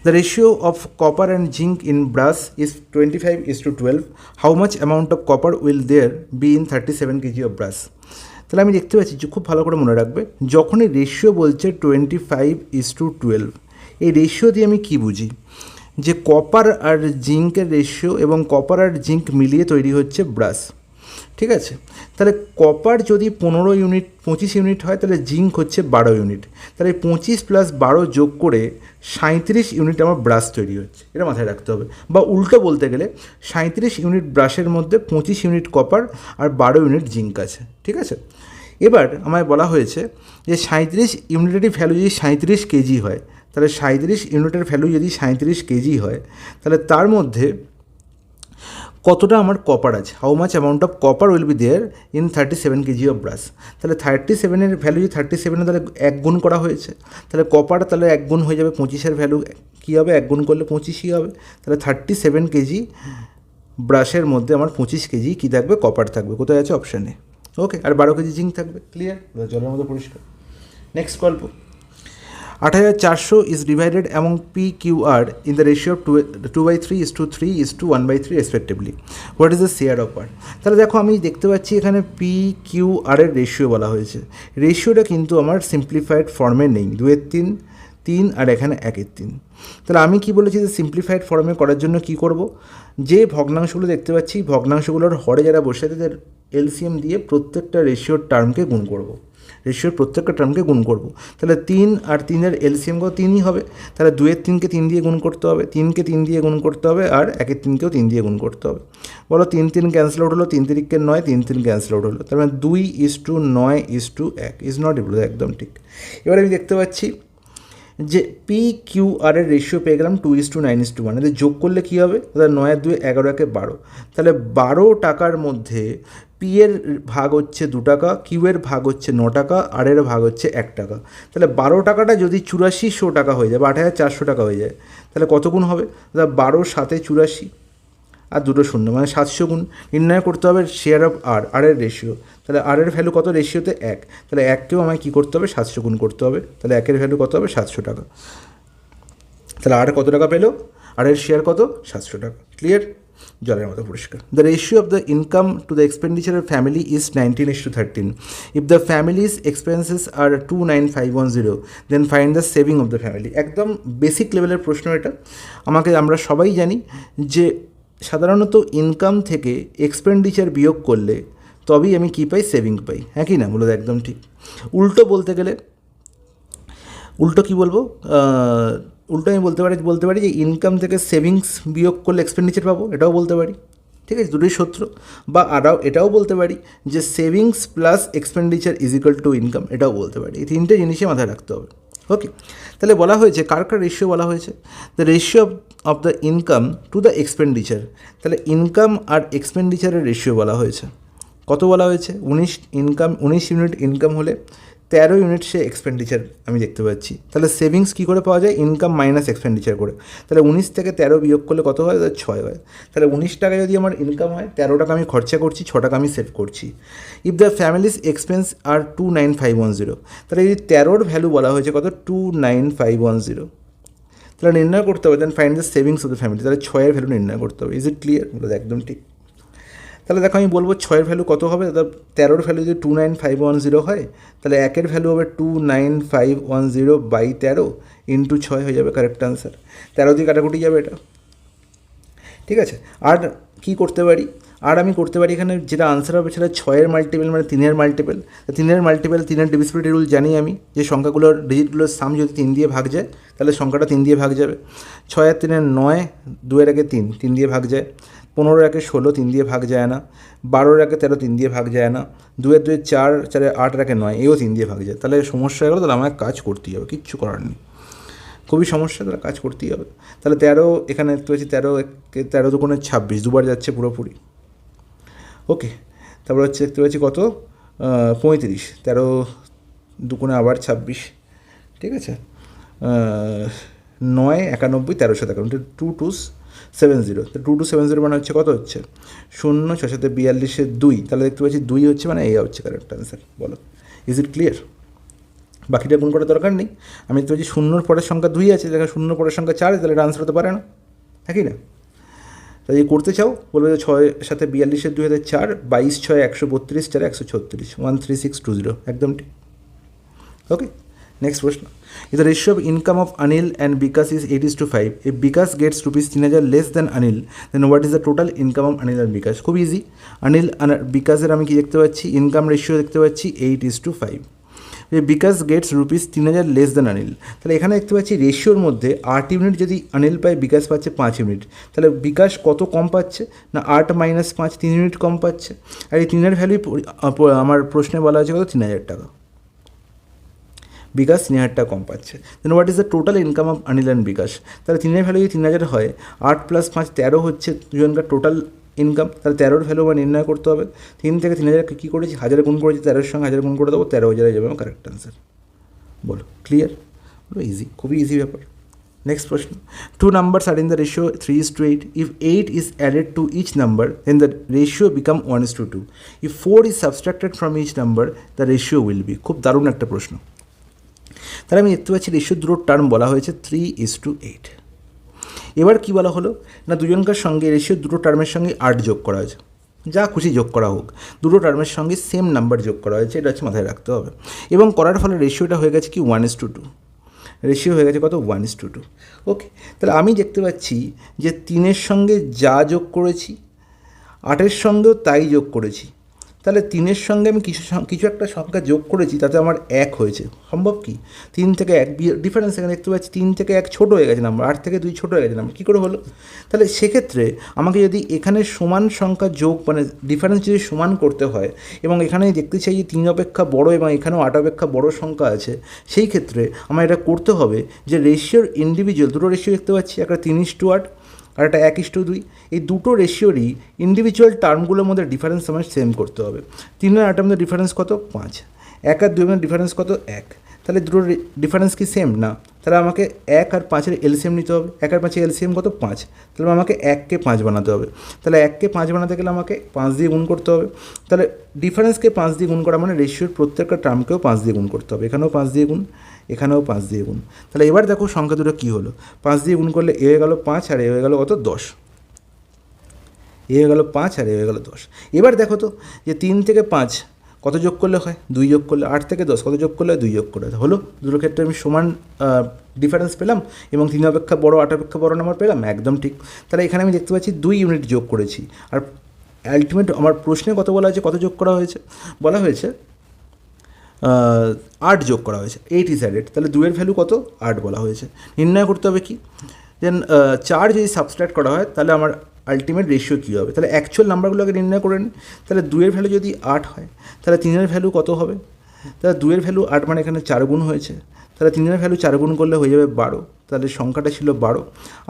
the ratio of copper and zinc in brass is 25:12. How much amount of copper will there be in 37 kg of brass? তাহলে আমি দেখতে পাচ্ছি যে খুব ভালো করে মনে রাখবে, যখনই রেশিও বলছে 25:12, এই রেশিও দিয়ে আমি কী বুঝি? যে কপার আর জিঙ্কের রেশিও এবং কপার আর জিঙ্ক মিলিয়ে তৈরি হচ্ছে ব্রাশ, ঠিক আছে? তাহলে কপার যদি 25 ইউনিট হয় তাহলে জিঙ্ক হচ্ছে 12 ইউনিট, তাহলে 25 প্লাস 12 যোগ করে 37 ইউনিট আমার ব্রাশ তৈরি হচ্ছে, এটা মাথায় রাখতে হবে। বা উল্টো বলতে গেলে 37 ইউনিট ব্রাশের মধ্যে 25 ইউনিট কপার আর 12 ইউনিট জিঙ্ক আছে, ঠিক আছে? এবার আমায় বলা হয়েছে যে 37 ইউনিটের ভ্যালু যদি 37 কেজি হয়, তাহলে 37 ইউনিটের ভ্যালু যদি 37 কেজি হয়, তাহলে তার মধ্যে কতটা আমার কপার আছে? How much amount of copper will be there in 37 kg of brass? তাহলে 37-এর ভ্যালু যদি 37-এ তাহলে 1 গুণ করা হয়েছে, তাহলে কপার তাহলে 1 গুণ হয়ে যাবে, 25-এর ভ্যালু কী হবে? 1 গুণ করলে 25ই হবে। তাহলে 37 কেজি ব্রাশের মধ্যে আমার 25 কেজি কী থাকবে? কপার থাকবে। কোথায় আছে? অপশানে। ওকে, আর 12 কেজি জিঙ্ক থাকবে। ক্লিয়ার? জলের মতো পরিষ্কার। নেক্সট গল্প, 8400 is divided among P, Q, R in the ratio of 2/3:3:1/3 respectively. What is the share of R? তাহলে দেখো আমি দেখতে পাচ্ছি এখানে পি কিউ আর এর রেশিও বলা হয়েছে। রেশিওটা কিন্তু আমার সিম্পলিফাইড ফর্মে নেই, 2/3 3 আর এখানে 1/3। তাহলে আমি কি বলেছি যে সিম্পলিফাইড ফর্মে করার জন্য কি করব, যে ভগ্নাংশগুলো দেখতে পাচ্ছি ভগ্নাংশগুলোর হরে যারা বসে তাদের এলসিএম দিয়ে প্রত্যেকটা রেশিওর টার্মকে গুণ করব, রেশিওর প্রত্যেকটা টার্মকে গুণ করব। তাহলে 3 আর 3-এর এলসিএম কত? 3ই হবে। তাহলে 2/3-কে 3 দিয়ে গুণ করতে হবে, 3কে 3 দিয়ে গুণ করতে হবে, আর 1/3-কেও 3 দিয়ে গুণ করতে হবে। বলো 3 3 ক্যান্সেল আউট হলো, 3 3-কে 9, 3 3 ক্যান্সেল আউট হলো। তার মানে 2:9:1 ইজ নট ইকুয়াল, একদম ঠিক। এবার আমি দেখতে পাচ্ছি যে পি কিউ আর এর রেশিও পেয়ে গেলাম 2:9:1। এদের যোগ করলে কী হবে? তাহলে 9 আর 2 11, 1 12। তাহলে 12 টাকার মধ্যে পি এর ভাগ হচ্ছে 2 টাকা, কিউ এর ভাগ হচ্ছে 9 টাকা, আর এর ভাগ হচ্ছে 1 টাকা। তাহলে 12 টাকাটা যদি 8400 টাকা হয়ে যায় বা 8400 টাকা হয়ে যায়, তাহলে কত গুণ হবে? তাহলে 12 7 84 আর 2 0 মানে 700 গুণ। নির্ণয় করতে হবে শেয়ার অফ আর, আর এর রেশিও। তাহলে আর এর ভ্যালু কত? রেশিওতে 1। তাহলে 1কেও আমায় কী করতে হবে? 700 গুণ করতে হবে। তাহলে 1-এর ভ্যালু কত হবে? 700 টাকা। তাহলে আর কত টাকা পেলো? আর এর শেয়ার কত? 700 টাকা। ক্লিয়ার? জলের মতো পরিষ্কার। The ratio of the income to the expenditure of family is 19:13। If the family's expenses are 29510 then find the saving of the family. একদম বেসিক লেভেলের প্রশ্ন এটা। আমরা সবাই জানি যে সাধারণত ইনকাম থেকে এক্সপেন্ডিচার বিয়োগ করলে তবেই আমি কী পাই? সেভিং পাই, হ্যাঁ কি না? বলো একদম ঠিক। উল্টো বলতে গেলে উল্টো কী বলবো? উল্টো আমি বলতে পারি যে ইনকাম থেকে সেভিংস বিয়োগ করলে এক্সপেন্ডিচার পাবো, এটাও বলতে পারি। ঠিক আছে, দুটোই সত্য। বা এটাও বলতে পারি যে savings plus expenditure is equal two income, এটাও বলতে পারি। এই তিনটে জিনিসই মাথায় রাখতে হবে। ওকে, তাহলে বলা হয়েছে কার রেশিও বলা হয়েছে? The ratio of the income to the expenditure. তাহলে ইনকাম আর এক্সপেন্ডিচারের রেশিও বলা হয়েছে। কত বলা হয়েছে? 19 ইউনিট ইনকাম হলে 13 ইউনিট সে এক্সপেন্ডিচার আমি দেখতে পাচ্ছি। তাহলে সেভিংস কী করে পাওয়া যায়? ইনকাম মাইনাস এক্সপেন্ডিচার করে। তাহলে 19 থেকে 13 বিয়োগ করলে কত হয়? 6 হয়। তাহলে 19 টাকা যদি আমার ইনকাম হয়, 13 টাকা আমি খরচা করছি, 6 টাকা আমি সেভ করছি। ইফ দ্য ফ্যামিলিজ এক্সপেন্স আর 29510, তাহলে এই 13-র ভ্যালু বলা হয়েছে কত? 29510। তাহলে নির্ণয় করতে হবে, then find the savings of the family. তাহলে 6-এর ভ্যালু নির্ণয় করতে হবে। Is it clear? একদম ঠিক। তাহলে দেখো আমি বলবো 6-এর ভ্যালু কত হবে? 13-র ভ্যালু যদি 29510 হয়, তাহলে 1-এর ভ্যালু হবে 29510/13 ইন্টু 6 হয়ে যাবে কারেক্ট আনসার। 13 দিয়ে কাটাকুটি যাবে এটা। ঠিক আছে, আর কি করতে পারি? আর আমি করতে পারি এখানে যেটা আনসার হবে সেটা 6-এর মাল্টিপল মানে 3-এর মাল্টিপল। 3-এর মাল্টিপল, 3-এর ডিভিজিবিলিটি রুল জানি আমি, যে সংখ্যাগুলোর ডিজিটগুলোর সাম যদি 3 দিয়ে ভাগ যায় তাহলে সংখ্যাটা 3 দিয়ে ভাগ যাবে। 6 আর 3 9, 2-এর আগে 3, 3 দিয়ে ভাগ যায়। 15-এর আগে 16, 3 দিয়ে ভাগ যায় না। 12-এর আগে 13, 3 দিয়ে ভাগ যায় না। 2-এর 2 4, 4-এর 8-এর আগে 9, এও 3 দিয়ে ভাগ যায়। তাহলে সমস্যা হয়ে গেলো, তাহলে আমাকে কাজ করতেই হবে, কিচ্ছু করার নেই। খুবই সমস্যা, তাহলে কাজ করতেই হবে। তাহলে 13 এখানে দেখতে পাচ্ছি, 13 দুগুণে 26, দুবার যাচ্ছে পুরোপুরি। ওকে, তারপর হচ্ছে দেখতে পাচ্ছি কত? 35, 13 দুগুণে আবার 26। ঠিক আছে, 9 91 13 91, 2270। তো 2270 মানে হচ্ছে কত হচ্ছে? 0 6 7 42 2। তাহলে দেখতে পাচ্ছি 2 হচ্ছে, মানে এই হচ্ছে কারেক্ট আনসার। বলো, ইজ ইট ক্লিয়ার? বাকিটা গুণ করার দরকার নেই। আমি দেখতে পাচ্ছি 0-র পরের সংখ্যা 2 আছে, দেখো 0-র পরের সংখ্যা 4, তাহলে এটা আনসার হতে পারে না, হ্যাঁ কি না? তাই যদি করতে চাও বলবে যে 6 7 42 2 হাতে 4, 22 6 132 4 136, 13620, একদম ঠিক। ওকে, নেক্সট প্রশ্ন। If the ratio of income of Anil and Vikas is 8:5, if Vikas gets ₹3000 less than Anil, then what is the total income of Anil and Vikas? খুব ইজি। অনিল আর বিকাশের আমি কি দেখতে পাচ্ছি? ইনকাম রেশিও দেখতে পাচ্ছি 8:5। বিকাশ গেটস ₹3000 লেস দেন অনিল। তাহলে এখানে দেখতে পাচ্ছি রেশিওর মধ্যে 8 ইউনিট যদি অনিল পায়, বিকাশ পাচ্ছে 5 ইউনিট। তাহলে বিকাশ কত কম পাচ্ছে? না 8 - 5, 3 ইউনিট কম পাচ্ছে। আর এই 3-এর ভ্যালু আমার প্রশ্নে বলা হয়েছে কত? 3000 টাকা। বিকাশ 3000 টাকা কম পাচ্ছে। Then what is the total income of Anil and Bikash? তাহলে 3-এর ভ্যালু যদি 3000 হয়, 8 + 5 13 হচ্ছে দুজনকার টোটাল ইনকাম। তাহলে 13-র ভ্যালু বা নির্ণয় করতে হবে। 3 থেকে 3000কে কী করেছি? 1000 গুণ করেছি, 13-এর সঙ্গে 1000 গুণ করে দেবো, 13,000 হয়ে যাবে আমার কারেক্ট আনসার। বলো, ক্লিয়ার? বলো, ইজি, খুবই ইজি ব্যাপার। নেক্সট প্রশ্ন। 2 numbers are in the ratio 3:8. If 8 is added to each number, then the ratio become 1:2. If 4 is subtracted from each number, the ratio will be. খুব দারুণ একটা প্রশ্ন। তাহলে আমি দেখতে পাচ্ছি রেশিও দুটো টার্ম বলা হয়েছে 3:8। এবার কি বলা হলো না, দুজনকার সঙ্গে রেশিও দুটো টার্মের সঙ্গে 8 যোগ করা হয়েছে, যা খুশি যোগ করা হোক, দুটো টার্মের সঙ্গে সেম নাম্বার যোগ করা হয়েছে, এটা হচ্ছে মাথায় রাখতে হবে। এবং করার ফলে রেশিওটা হয়ে গেছে কি 1:2, রেশিও হয়ে গেছে কত 1:2। ওকে, তাহলে আমি দেখতে পাচ্ছি যে 3-এর সঙ্গে যা যোগ করেছি 8-এর সঙ্গেও তাই যোগ করেছি, তাহলে 3-এর সঙ্গে আমি কিছু একটা সংখ্যা যোগ করেছি, তাতে আমার 1 হয়েছে। সম্ভব কি 3 থেকে 1 ডিফারেন্স এখানে দেখতে পাচ্ছি, 3 থেকে 1 ছোটো হয়ে গেছে নাম্বার, 8 থেকে 2 ছোটো হয়ে গেছে নাম্বার, কী করে হলো? তাহলে সেক্ষেত্রে আমাকে যদি এখানে সমান সংখ্যা যোগ মানে ডিফারেন্স যদি সমান করতে হয়, এবং এখানে দেখতে চাই যে 3 অপেক্ষা বড় এবং এখানেও 8 অপেক্ষা বড় সংখ্যা আছে, সেই ক্ষেত্রে আমার এটা করতে হবে যে রেশিওর ইন্ডিভিজুয়াল দুটো রেশিও দেখতে পাচ্ছি, একটা 3:8 আর একটা 1:2, এই দুটো রেশিওরই ইন্ডিভিজুয়াল টার্মগুলোর মধ্যে ডিফারেন্স আমার সেম করতে হবে। 3 আর 8-এর মধ্যে ডিফারেন্স কত 5, 1 আর 2-এর মধ্যে ডিফারেন্স কত 1, তাহলে দুটো ডিফারেন্স কি সেম না? তাহলে আমাকে 1 আর 5-এর এলসিএম নিতে হবে, 1 আর 5-এর এলসিএম কত 5, তাহলে আমাকে 1-কে 5 বানাতে হবে, তাহলে 1-কে 5 বানাতে গেলে আমাকে 5 দিয়ে গুণ করতে হবে, তাহলে ডিফারেন্সকে 5 দিয়ে গুণ করা মানে রেশিওর প্রত্যেকটা টার্মকেও 5 দিয়ে গুণ করতে হবে, এখানেও 5 দিয়ে গুণ, এখানেও 5 দিয়ে গুণ। তাহলে এবার দেখো সংখ্যা দুটো কী হলো, 5 দিয়ে গুণ করলে এ হয়ে গেল 5 আর এ হয়ে গেল কত 10, এ হয়ে গেল 5 আর এ হয়ে গেল 10। এবার দেখো তো যে 3 থেকে 5 কত যোগ করলে হয়, 2 যোগ করলে, 8 থেকে 10 কত যোগ করলে 2 যোগ করলে হলো, দুটোর ক্ষেত্রে আমি সমান ডিফারেন্স পেলাম এবং 3 অপেক্ষা বড় 8 অপেক্ষা বড় নাম্বার পেলাম, একদম ঠিক। তাহলে এখানে আমি দেখতে পাচ্ছি 2 ইউনিট যোগ করেছি, আর আলটিমেট আমার প্রশ্নে কত বলা হয়েছে, কত যোগ করা হয়েছে, বলা হয়েছে 8 যোগ করা হয়েছে, 8 ইজ অ্যাডেড, তাহলে 2-এর ভ্যালু কত 8 বলা হয়েছে। নির্ণয় করতে হবে কি, দেন 4 যদি সাবস্ট্রাক্ট করা হয় তাহলে আমার আলটিমেট রেশিও কী হবে, তাহলে অ্যাকচুয়াল নাম্বারগুলোকে নির্ণয় করে নিই। তাহলে 2-এর ভ্যালু যদি 8 হয় তাহলে 3-এর ভ্যালু কত হবে, তাহলে 2-এর ভ্যালু 8 মানে এখানে 4 গুণ হয়েছে, তাহলে 3-এর ভ্যালু 4 গুণ করলে হয়ে যাবে 12, তাহলে সংখ্যাটা ছিল 12,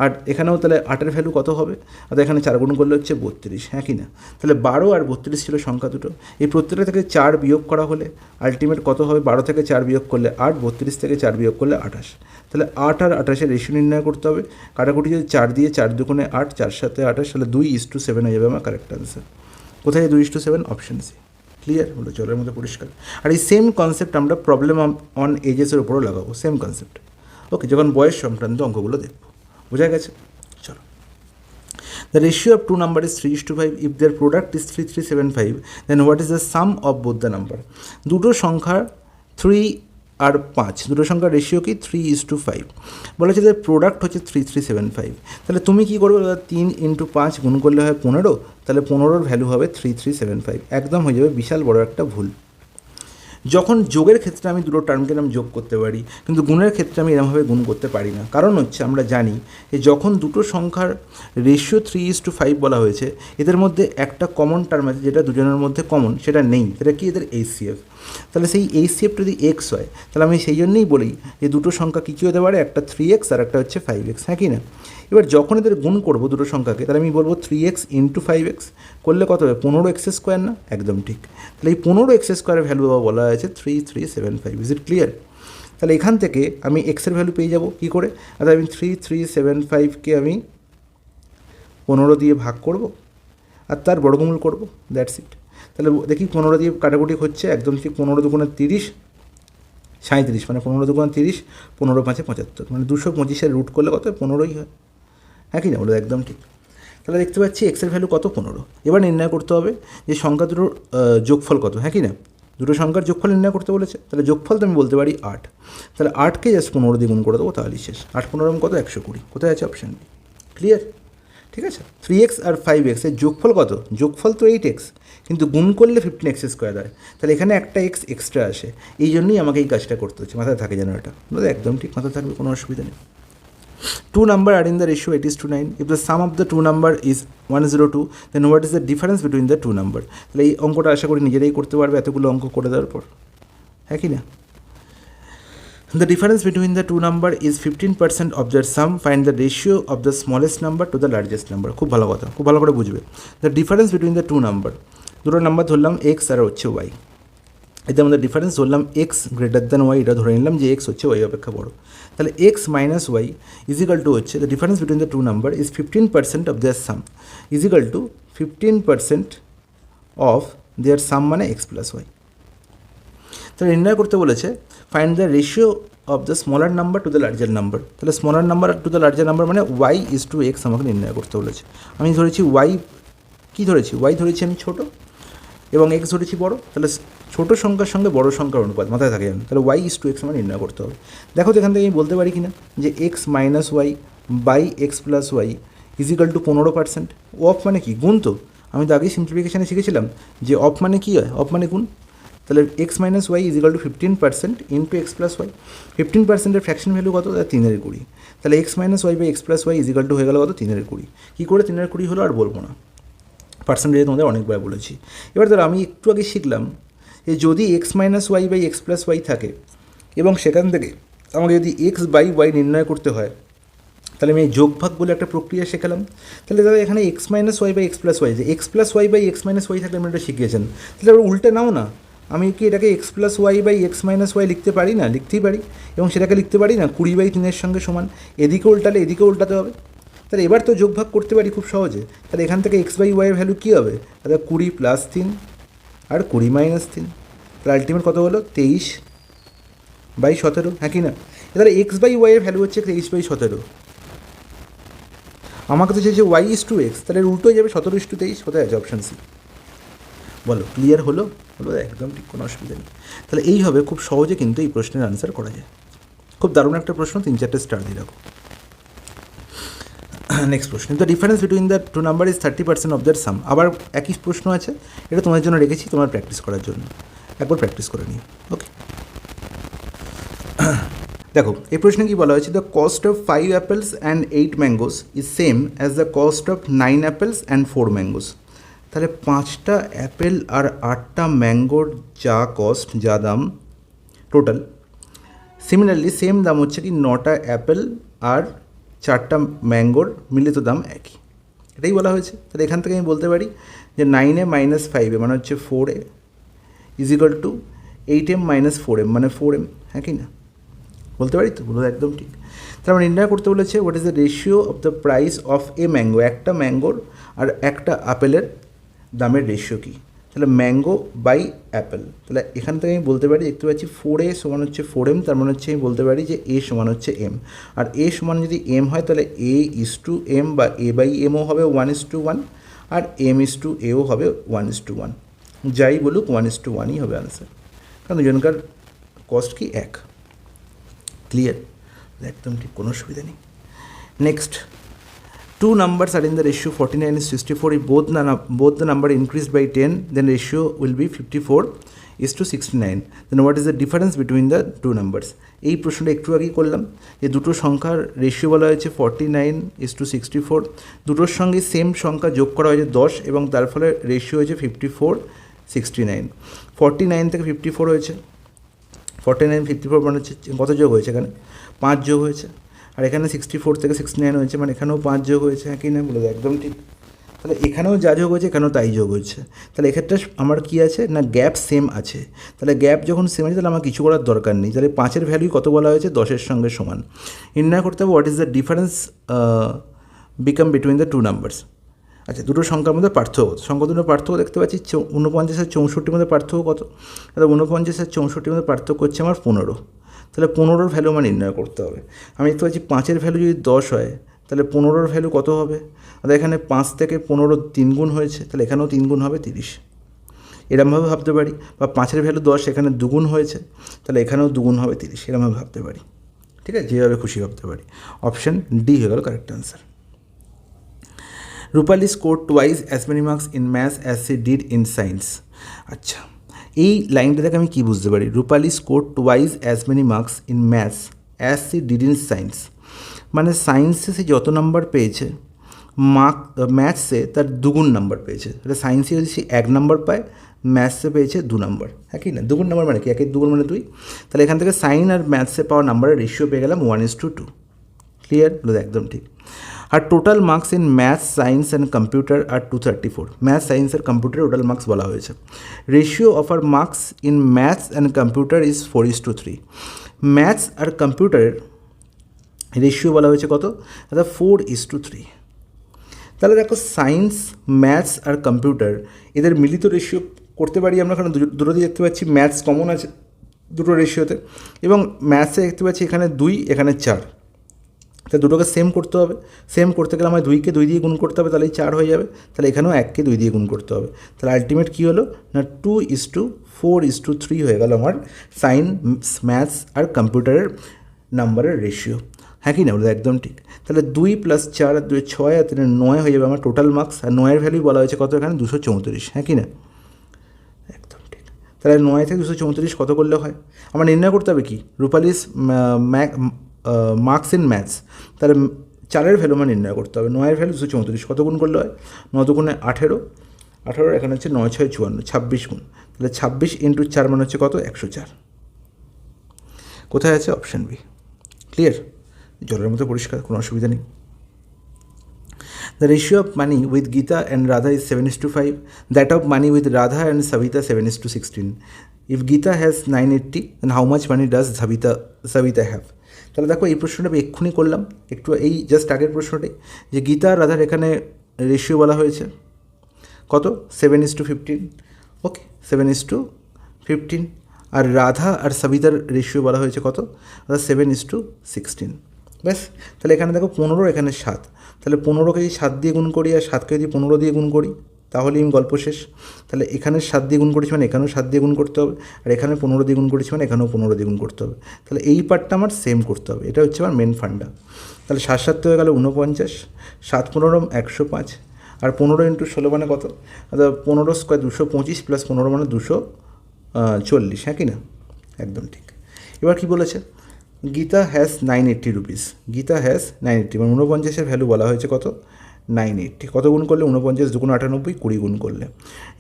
আর এখানেও তাহলে 8-এর ভ্যালু কত হবে, আর এখানে 4 গুণ করলে হচ্ছে 32, হ্যাঁ কি না? তাহলে 12 আর 32 ছিল সংখ্যা দুটো, এই প্রত্যেকটা থেকে 4 বিয়োগ করা হলে আলটিমেট কত হবে, 12 থেকে 4 বিয়োগ করলে 8, 32 থেকে 4 বিয়োগ করলে 28, তাহলে 8 আর 28-এর রেশিও নির্ণয় করতে হবে। কাটাকুটি যদি 4 দিয়ে 4 দুগুণে 8, 4 সাথে 28, তাহলে 2:7 হয়ে যাবে আমার কারেক্ট আনসার। কোথায় 2:7? Option C. ক্লিয়ার হলো, জলের মধ্যে পরিষ্কার। আর এই সেম কনসেপ্ট আমরা প্রবলেম অন এজেসের উপরও লাগাবো, সেম কনসেপ্ট। ওকে, যখন বয়স সংক্রান্ত অঙ্কগুলো দেখবো, বোঝা গেছে? চলো, the ratio of two number is 3:5, if their product is 3375, then what is the sum of both the number. দুটো সংখ্যার 3 আর 5, দুটো সংখ্যার রেশিও কি 3:5, বলেছে যে প্রোডাক্ট হচ্ছে 3375, তাহলে তুমি কী করবে, 3 × 5 গুণ করলে হয় 15, তাহলে 15-র ভ্যালু হবে 3375, একদম হয়ে যাবে বিশাল বড় একটা ভুল। যখন যোগের ক্ষেত্রে আমি দুটো টার্মকে আমি যোগ করতে পারি, কিন্তু গুণের ক্ষেত্রে আমি এরকমভাবে গুণ করতে পারি না, কারণ হচ্ছে আমরা জানি যে যখন দুটো সংখ্যার রেশিও 3:5 বলা হয়েছে, এদের মধ্যে একটা কমন টার্ম আছে যেটা দুজনের মধ্যে কমন, সেটা নেই, সেটা কি এদের এইচসিএফ। তাহলে সেই এইচসিএফ যদি এক্স হয়, তাহলে আমি সেই জন্যই বলি যে দুটো সংখ্যা কী কী হতে পারে, একটা 3x আর একটা হচ্ছে 5x, হ্যাঁ কি না? এবার যখন এদের গুণ করবো দুটো সংখ্যাকে, তাহলে আমি বলবো 3x × 5x করলে কত হবে, 15x² না? একদম ঠিক। তাহলে এই 15x² ভ্যালু বলা হয়েছে 3375। Is it clear? তাহলে এখান থেকে আমি এক্সের ভ্যালু পেয়ে যাব কী করে, অর্থাৎ আমি 3375কে আমি 15 দিয়ে ভাগ করব আর তার বর্গমূল করব, দ্যাটস ইট। তাহলে দেখি 15 দিয়ে কাটাকুটি হচ্ছে, একদম ঠিক 15 দুগুণে 30, 37, মানে 15 দুগুণে 30, 15 × 5 = 75, মানে 225-এর রুট করলে কত 15ই হয়, হ্যাঁ কি না? বলো একদম ঠিক। তাহলে দেখতে পাচ্ছি এক্সের ভ্যালু কত 15। এবার নির্ণয় করতে হবে যে সংখ্যা দুটোর যোগফল কত, হ্যাঁ কি না? দুটো সংখ্যার যোগফল নির্ণয় করতে বলেছে, তাহলে যোগফল তো আমি বলতে পারি 8, তাহলে 8কে জাস্ট 15 দিয়ে গুণ করে দেবো, তাহলেই শেষ। 8 15 কত 120, কোথায় আছে অপশান বি। ক্লিয়ার? ঠিক আছে। 3x আর 5x এর যোগফল কত, যোগফল তো 8x, কিন্তু গুণ করলে 15x² হয়, তাহলে এখানে একটা x এক্সট্রা আসে, এই জন্যই আমাকে এই কাজটা করতে হচ্ছে, মাথায় থাকে যেন এটা, একদম ঠিক মাথায় থাকবে, কোনো অসুবিধা নেই। Two number are in the ratio 8:9. If the sum of the two number is 102, then what is the difference between the two number? তাহলে এই অঙ্কটা আশা করি নিজেরাই করতে পারবে এতগুলো অঙ্ক করে দেওয়ার পর, হ্যাঁ কি না? The difference between the two number is 15% of their sum. Find the ratio of the smallest number to the largest number. খুব ভালো কথা, খুব ভালো করে বুঝবে। The difference between the two number, দুটো নাম্বার ধরলাম x আর হচ্ছে y, এতে আমাদের ডিফারেন্স ধরলাম x > y, এটা ধরে নিলাম যে x হচ্ছে y অপেক্ষা বড়, তাহলে x - y = হচ্ছে the difference between the two number is 15% of their sum = 15% of their sum, মানে x + y। তাহলে নির্ণয় করতে বলেছে find the ratio of the smaller number to the larger number. তাহলে smaller number to the larger number মানে Y is to X আমাকে নির্ণয় করতে বলেছে। আমি ধরেছি ওয়াই, কী ধরেছি, ওয়াই ধরেছি আমি ছোটো এবং এক্স ধরেছি বড়। তাহলে ছোটো সংখ্যার সঙ্গে বড় সংখ্যার অনুপাত মাথায় থাকে জানো, তাহলে ওয়াই ইজ টু এক্স আমার নির্ণয় করতে হবে। দেখো তো এখান থেকে আমি বলতে পারি কি না যে X minus Y by X plus Y is equal to 15%। Of মানে কি, গুণ তো। আমি তো আগেই সিম্পলিফিকেশানে শিখেছিলাম যে অফ মানে কী হয়, অফ মানে গুণ। তাহলে X minus Y is equal to 15% into X plus Y. 15%-এর ফ্র্যাকশন ভ্যালু কত, 3/20। তাহলে X minus Y by X plus Y is equal to হয়ে গেল কত, 3/20। কী করে 3/20 হলো আর বলবো না, পার্সেন্টেজে তোমাদের অনেকবার বলেছি। এবার ধরো আমি একটু আগে শিখলাম যে যদি X minus Y by X plus Y থাকে এবং সেখান থেকে আমাকে যদি এক্স বাই ওয়াই নির্ণয় করতে হয়, তাহলে আমি এই যোগভাগ বলে একটা প্রক্রিয়া শেখালাম। তাহলে দাদা এখানে X minus Y by X plus Y, যে X plus Y by X minus Y থাকলে আমি এটা শিখিয়েছেন, তাহলে আবার উল্টে নাও না। আমি কি এটাকে X plus Y by X minus Y লিখতে পারি না, লিখতেই পারি। এবং সেটাকে লিখতে পারি না 20/3 সঙ্গে সমান, এদিকে উল্টালে এদিকে উল্টাতে হবে। তাহলে এবার তো যোগভাগ করতে পারি খুব সহজে। তাহলে এখান থেকে এক্স বাই ওয়াইয়ের ভ্যালু কী হবে, তাহলে 20 + 3 আর 20 - 3, তাহলে আলটিমেট কত হলো 23/17, হ্যাঁ কি না। তাহলে এক্স বাই ওয়াইয়ের ভ্যালু হচ্ছে 23/17। আমাকে তো চাইছে ওয়াই ইজ টু এক্স, তাহলে উল্টো হয়ে যাবে 17:23, কোথায় আছে অপশান সি। বলো ক্লিয়ার হলো, হলো একদম ঠিক, কোনো অসুবিধা নেই। তাহলে এইভাবে খুব সহজে কিন্তু এই প্রশ্নের আনসার করা যায়। খুব দারুণ একটা প্রশ্ন, 3-4টে স্টার দিয়ে রাখো। নেক্সট প্রশ্ন, the difference between the two number is 30% of their sum. আবার একই প্রশ্ন আছে, এটা তোমাদের জন্য রেখেছি, তোমার প্র্যাকটিস করার জন্য। একবার প্র্যাকটিস করে নিও, ওকে। দেখো এই প্রশ্নে কী বলা হয়েছে, the cost of 5 apples and 8 mangoes is same as the cost of 9 apples and 4 mangoes. তাহলে 5টা অ্যাপেল আর 8টা ম্যাঙ্গোর যা কস্ট, যা দাম টোটাল, সিমিলারলি সেম দাম হচ্ছে কি 9টা অ্যাপেল আর 4টা ম্যাঙ্গোর মিলিত দাম একই, এটাই বলা হয়েছে। তাহলে এখান থেকে আমি বলতে পারি যে 9a - 5a মানে হচ্ছে 4a is equal two 8m - 4m মানে 4m, হ্যাঁ কি না, বলতে পারি তো, বলো একদম ঠিক। তাহলে আমরা নির্ণয় করতে বলেছে what is the ratio of the price of a mango, একটা ম্যাঙ্গোর আর একটা আপেলের দামের রেশিও কী। তাহলে ম্যাঙ্গো বাই অ্যাপেল, তাহলে এখান থেকে আমি বলতে পারি, দেখতে পাচ্ছি 4a সমান হচ্ছে 4m, তার মানে হচ্ছে আমি বলতে পারি যে a সমান হচ্ছে m। আর a সমান যদি m হয় তাহলে a ইজ টু m বা a বাই mও হবে 1:1 আর m ইজ টু aও হবে 1:1। যাই বলুক 1:1ই হবে আনসার, কারণ দুজনকার কস্ট কি এক। ক্লিয়ার, একদম ঠিক, কোনো অসুবিধা নেই। Next, two numbers are in the ratio 49:64. If both the number increased by 10, then ratio will be 54:69. Then what is the difference between the two numbers? এই প্রশ্নটা একটু আগেই করলাম যে দুটো সংখ্যার রেশিও বলা হয়েছে 49:64, দুটোর সঙ্গে সেম সংখ্যা যোগ করা হয়েছে 10 এবং তার ফলে রেশিও হয়েছে 54:69। 49 থেকে 54 হয়েছে, 49-54 মানে হচ্ছে কত যোগ হয়েছে, এখানে 5 যোগ হয়েছে। আর এখানে 64 থেকে 69 হয়েছে, মানে এখানেও 5 যোগ হয়েছে, হ্যাঁ কি না, বলে একদম ঠিক। তাহলে এখানেও যা যোগ হয়েছে এখানেও তাই যোগ হচ্ছে। তাহলে এক্ষেত্রে আমার কী আছে না, গ্যাপ সেম আছে। তাহলে গ্যাপ যখন সেম আছে তাহলে আমার কিছু করার দরকার নেই। তাহলে 5-এর ভ্যালু কত বলা হয়েছে, 10-এর সঙ্গে সমান। নির্ণয় করতে হবে what is the difference become between the two numbers. আচ্ছা, দুটো সংখ্যার মধ্যে পার্থক্য, সংখ্যা দুটো পার্থক্য দেখতে পাচ্ছি 49 আর 64 মধ্যে পার্থক্য কত, তাহলে 49 আর 64 মধ্যে পার্থক্য হচ্ছে আমার 15। তাহলে 15-র ভ্যালু আমার নির্ণয় করতে হবে। আমি দেখতে পাচ্ছি 5-এর ভ্যালু যদি 10 হয় তাহলে 15-র ভ্যালু কত হবে, তাহলে এখানে 5 থেকে 15 3 গুণ হয়েছে, তাহলে এখানেও 3 গুণ হবে 30, এরমভাবে ভাবতে পারি। বা 5-এর ভ্যালু 10, এখানে 2 গুণ হয়েছে, তাহলে এখানেও 2 গুণ হবে 30, এরমভাবে ভাবতে পারি। ঠিক আছে, যেভাবে খুশি ভাবতে পারি। অপশান ডি হয়ে গেল correct answer. Rupali score twice as many marks in maths as she did in science. আচ্ছা, এই লাইনটা থেকে আমি কী বুঝতে পারি, Rupali score twice as many marks in maths as she did in science, মানে সায়েন্সে সে যত নাম্বার পেয়েছে ম্যাথসে তার 2 গুণ নাম্বার পেয়েছে। তাহলে সায়েন্সে যদি সে 1 নাম্বার পায়, ম্যাথসে পেয়েছে 2 নাম্বার, হ্যাঁ কি না। 2 গুণ নাম্বার মানে কি, 1-এর 2 গুণ মানে 2। তাহলে এখান থেকে সাইন আর ম্যাথসে পাওয়া নাম্বারের রেশিও পেয়ে গেলাম 1:2। ক্লিয়ার, বলে একদম ঠিক। আর total marks in maths, science and computer আর 234। ম্যাথস, সায়েন্স আর কম্পিউটার টোটাল মার্কস বলা হয়েছে। রেশিও অফ আর marks in maths and computer is 4:3। Maths আর কম্পিউটারের রেশিও বলা হয়েছে কত, দাদা 4:3। তাহলে দেখো সায়েন্স, ম্যাথস আর কম্পিউটার এদের মিলিত রেশিও করতে পারি আমরা, কারণ দুটো দিয়ে দেখতে পাচ্ছি ম্যাথস কমন আছে, দুটো রেশিওতে। এবং ম্যাথসে দেখতে পাচ্ছি এখানে 2 এখানে 4, তাহলে দুটোকে সেম করতে হবে। সেম করতে গেলে আমার 2কে 2 দিয়ে গুণ করতে হবে, তাহলেই 4 হয়ে যাবে। তাহলে এখানেও 1কে 2 দিয়ে গুণ করতে হবে। তাহলে আলটিমেট কী হলো না 2:4:3 হয়ে গেল আমার সায়েন্স, ম্যাথস আর কম্পিউটারের নাম্বারের রেশিও। হ্যাঁ কি না বলো? একদম ঠিক। তাহলে 2 + 4 আর 2 6 আর 3 9 হয়ে যাবে আমার টোটাল মার্কস। আর 9-এর ভ্যালু বলা হয়েছে কত এখানে? 234। হ্যাঁ কি না? একদম ঠিক। তাহলে 9 থেকে 234 কত করলে হয়? আমার নির্ণয় করতে হবে কি? রূপালিস মার্কস ইন ম্যাথস। তাহলে 4-এর ভ্যালু আমার নির্ণয় করতে হবে। 9-এর ভ্যালু 234 কত গুণ করলে হয়? 9 দুগুণে 18, 18 এখানে হচ্ছে 9 6 54, 26 গুণ। তাহলে 26 × 4 মানে হচ্ছে কত? 104। কোথায় আছে? Option B. ক্লিয়ার? জলের মতো পরিষ্কার, কোনো অসুবিধা নেই। The ratio of money with Geeta and Radha is 7:5. That of money with Radha and Savita 7:16. If Geeta has 980, then how much money does Savita have? তাহলে দেখো এই প্রশ্নটা আমি এক্ষুনি করলাম, একটু এই জাস্ট আগের প্রশ্নটাই, যে গীতা আর রাধার এখানে রেশিও বলা হয়েছে কত? 7:15। ওকে, 7:15। আর রাধা আর সবিতার রেশিও বলা হয়েছে কত? 7:16। ব্যাস। তাহলে এখানে দেখো 15, এখানে 7। তাহলে 15কে যদি 7 দিয়ে গুণ করি আর 7কে যদি 15 দিয়ে গুণ করি তাহলেই আমি গল্প শেষ। তাহলে এখানে 7 দিয়ে গুণ করেছি মানে এখানেও 7 দিয়ে গুণ করতে হবে, আর এখানে 15 দিয়ে গুণ করেছি মানে এখানেও 15 দিয়ে গুণ করতে হবে। তাহলে এই পার্টটা আমার সেম করতে হবে, এটা হচ্ছে আমার মেন ফান্ডা। তাহলে 7 7 হয়ে গেল 49, 7 15 105, আর 15 × 16 মানে কত? 15 স্কোয়ার 225 + 15 মানে 240। হ্যাঁ কি না? একদম ঠিক। এবার কি বলেছে? Gita has 980 rupees. Gita has 980 মানে 49-এর ভ্যালু বলা হয়েছে কত? 980। কত গুণ করলে? 49 2 × 98, 20 গুণ করলে।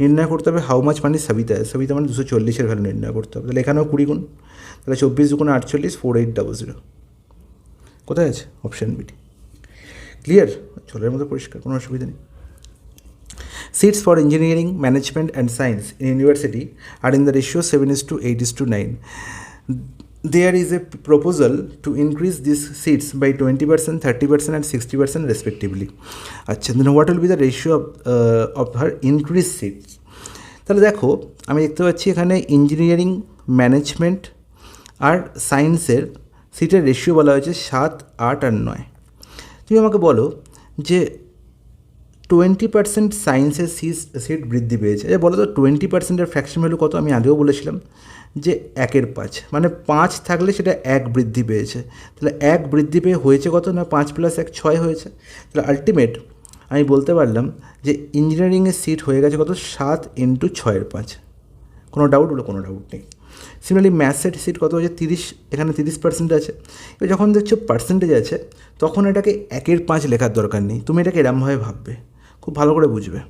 নির্ণয় করতে হবে how much money Sabita. Sabita মানে 240-এর ভ্যালু নির্ণয় করতে হবে। তাহলে এখানেও 20 গুণ। তাহলে 24 2 × 48, 4800। কোথায় আছে? অপশান বিটি। ক্লিয়ার? জলের মতো পরিষ্কার, কোনো অসুবিধা নেই। Seats for engineering, management and science in university are in the ratio 7:8:9. There is a proposal to increase these seats by 20%, 30% and 60% respectively. আচ্ছা, then what will be the ratio of her increased seats? তাহলে দেখো আমি দেখতে পাচ্ছি এখানে engineering, management আর সায়েন্সের সিটের ratio বলা হয়েছে 7, 8 আর 9। তুমি আমাকে বলো যে 20% সায়েন্সের সিট বৃদ্ধি পেয়েছে। বলো তো 20%-এর ফ্র্যাকশন ভ্যালু কত? আমি আগেও বলেছিলাম যে 1/5, মানে 5 থাকলে সেটা 1 বৃদ্ধি পেয়েছে। তাহলে 1 বৃদ্ধি পেয়ে হয়েছে কত? না 5 + 1 6 হয়েছে। তাহলে আলটিমেট আমি বলতে পারলাম যে ইঞ্জিনিয়ারিংয়ের সিট হয়ে গেছে কত? 7 × 6/5। কোনো ডাউট? হলো কোনো ডাউট নেই। সিমিলারলি ম্যাথসের সিট কত হয়েছে? 30, এখানে 30% আছে। এবার যখন দেখছো পার্সেন্টেজ আছে তখন এটাকে 1/5 লেখার দরকার নেই, তুমি এটাকে এরমভাবে ভাববে, খুব ভালো করে বুঝবে।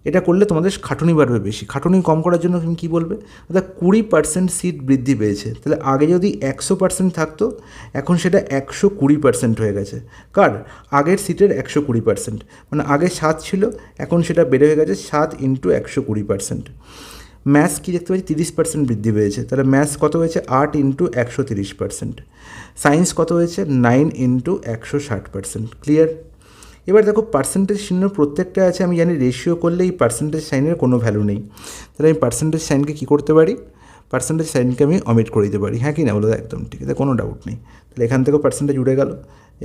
এটা করলে তোমাদের খাটুনি বাড়বে বেশি। খাটুনি কম করার জন্য তুমি কী বলবে? অর্থাৎ 20% সিট বৃদ্ধি পেয়েছে। তাহলে আগে যদি 100% থাকতো, এখন সেটা 120% হয়ে গেছে। কার? আগের সিটের 120%, মানে আগে 7 ছিল, এখন সেটা বেড়ে হয়ে গেছে 7 × 120%। ম্যাথস কী দেখতে পাচ্ছি? 30% বৃদ্ধি পেয়েছে। তাহলে ম্যাথস কত হয়েছে? 8 × 130%। সায়েন্স কত হয়েছে? 9 × 160%। ক্লিয়ার? এবার দেখো পার্সেন্টেজ চিহ্ন প্রত্যেকটা আছে, আমি জানি রেশিও করলে এই পার্সেন্টেজ সাইনের কোনো ভ্যালু নেই। তাহলে আমি পার্সেন্টেজ সাইনকে কী করতে পারি? পার্সেন্টেজ সাইনকে আমি অমিট করে দিতে পারি। হ্যাঁ কি না বলো? একদম ঠিক আছে, কোনো ডাউট নেই। তাহলে এখান থেকেও পার্সেন্টেজ উড়ে গেল,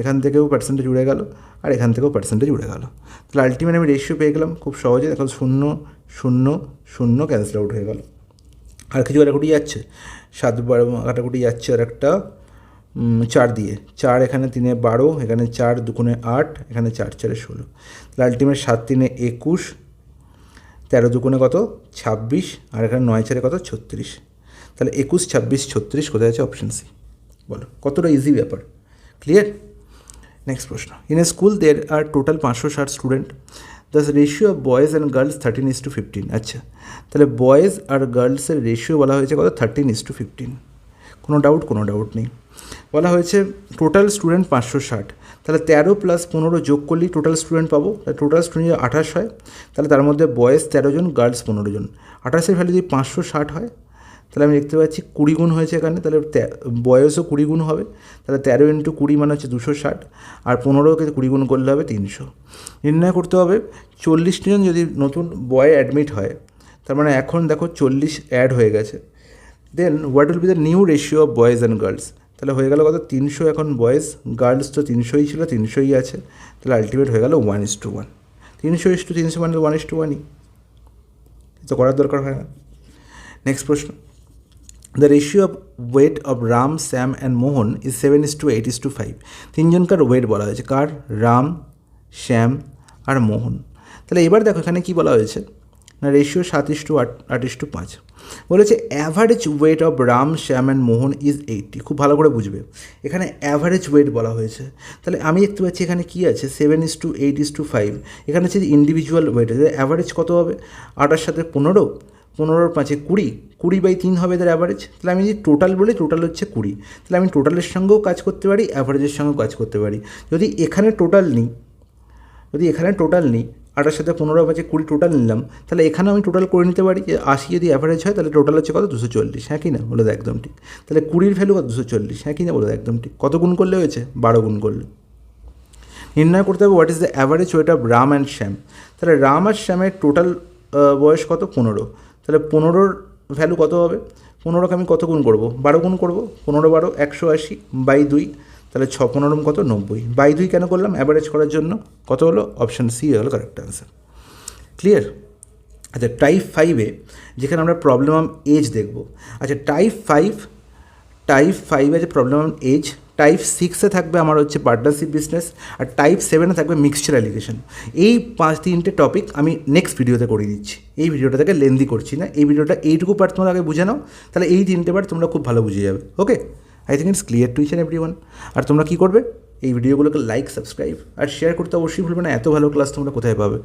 এখান থেকেও পার্সেন্টেজ উড়ে গেল, আর এখান থেকেও পার্সেন্টেজ উড়ে গেল। তাহলে আলটিমেট আমি রেশিও পেয়ে গেলাম খুব সহজে। দেখো 0 0 0 ক্যান্সেল আউট হয়ে গেল। আর কিছু কাটাকুটি যাচ্ছে, 7 12 কাটাকুটি যাচ্ছে, আর একটা 4 দিয়ে 4, এখানে 3 12, এখানে 4 2 8, এখানে 4 4 16। তাহলে আলটিমেট 7 3 21, 13 2 কত? 26, আর এখানে 9 4 কত? 36। তাহলে 21 26 36 কোথায় আছে? Option C. বলো কতটা ইজি ব্যাপার। ক্লিয়ার? নেক্সট প্রশ্ন। In a school there are total 560 student, the ratio of boys and girls 13:15। আচ্ছা, তাহলে বয়েজ আর গার্লসের রেশিও বলা হয়েছে কত? 13:15। কোনো ডাউট? কোনো ডাউট নেই। বলা হয়েছে টোটাল স্টুডেন্ট 560, তাহলে 13 + 15 যোগ করলেই টোটাল স্টুডেন্ট পাবো। তাহলে টোটাল স্টুডেন্ট যদি 28 হয়, তাহলে তার মধ্যে বয়েজ 13 জন, গার্লস 15 জন। 28-এর ভ্যালু যদি 560 হয়, তাহলে আমি দেখতে পাচ্ছি 20 গুণ হয়েছে এখানে, তাহলে বয়সও 20 গুণ হবে। তাহলে 13 × 20 মানে হচ্ছে 260, আর 15কে 20 গুণ করলে হবে 300। নির্ণয় করতে হবে 40 জন যদি নতুন বয় অ্যাডমিট হয়, তার মানে এখন দেখো 40 অ্যাড হয়ে গেছে, then what will be the new ratio of boys and girls, তাহলে হয়ে গেল কত 300, এখন বয়েজ গার্লস তো 300ই ছিল, 300ই আছে, তাহলে আলটিমেট হয়ে গেল 1:1, 300:300 মানে 1:1ই, তো করার দরকার হয় না। নেক্সট প্রশ্ন, the ratio of weight of Ram, Shyam and Mohan is 7:8:5, তিনজনকার ওয়েট বলা হয়েছে, কার? রাম, শ্যাম আর মোহন। তাহলে এবার দেখো এখানে কী বলা হয়েছে না, রেশিও 7:8:5 বলেছে average weight of Ram, Shyam and Mohan is 80, খুব ভালো করে বুঝবে, এখানে অ্যাভারেজ ওয়েট বলা হয়েছে, তাহলে আমি দেখতে পাচ্ছি এখানে কী আছে 7:8:5, এখানে হচ্ছে ইন্ডিভিজুয়াল ওয়েট, অ্যাভারেজ কত হবে? 8 সাথে 15, 15 5 20, 20/3 হবে এদের অ্যাভারেজ, তাহলে আমি যদি টোটাল বলি টোটাল হচ্ছে 20, তাহলে আমি টোটালের সঙ্গেও কাজ করতে পারি, অ্যাভারেজের সঙ্গেও কাজ করতে পারি। যদি এখানে টোটাল নিই 8 সাথে 15 5 20 টোটাল নিলাম, তাহলে এখানে আমি টোটাল করে নিতে পারি যে 80 যদি অ্যাভারেজ হয় তাহলে টোটাল হচ্ছে কত? 240, হ্যাঁ কি না? বলে দাও একদম ঠিক। তাহলে 20-র ভ্যালু কত? 240, হ্যাঁ কি না? বলে দাও একদম ঠিক। কত গুণ করলে হয়েছে? 12 গুণ করলে। নির্ণয় করতে হবে what is the average weight of Ram and Shyam, তাহলে রাম আর শ্যামের টোটাল বয়স কত? 15, তাহলে 15-র ভ্যালু কত হবে? 15কে আমি কত গুণ করবো? 12 গুণ করবো, 15 12 180/2, তাহলে 6 কত? 90/2 কেন করলাম? অ্যাভারেজ করার জন্য। কত হলো? অপশান সি হলো কারেক্ট অ্যান্সার। ক্লিয়ার? আচ্ছা, টাইপ 5-এ যেখানে আমরা প্রবলেম অফ এজ দেখব। আচ্ছা, টাইপ 5 আছে প্রবলেম অফ এজ, টাইপ 6-এ থাকবে আমার হচ্ছে পার্টনারশিপ বিজনেস, আর টাইপ 7-এ থাকবে মিক্সচার অ্যালিগেশন। এই 3টে টপিক আমি নেক্সট ভিডিওতে করে দিচ্ছি, এই ভিডিওটা থেকে লেন্দি করছি না, এই ভিডিওটা এইটুকু পার্ট তোমরা আগে বুঝে নাও, তাহলে এই 3টে পার্ট তোমরা খুব ভালো বুঝে যাবে। Okay, I think it's clear to each and everyone. আর তোমরা কী করবে? এই ভিডিওগুলোকে লাইক, সাবস্ক্রাইব আর শেয়ার করতে অবশ্যই ভুলবে না, এত ভালো ক্লাস তোমরা কোথায় পাবে।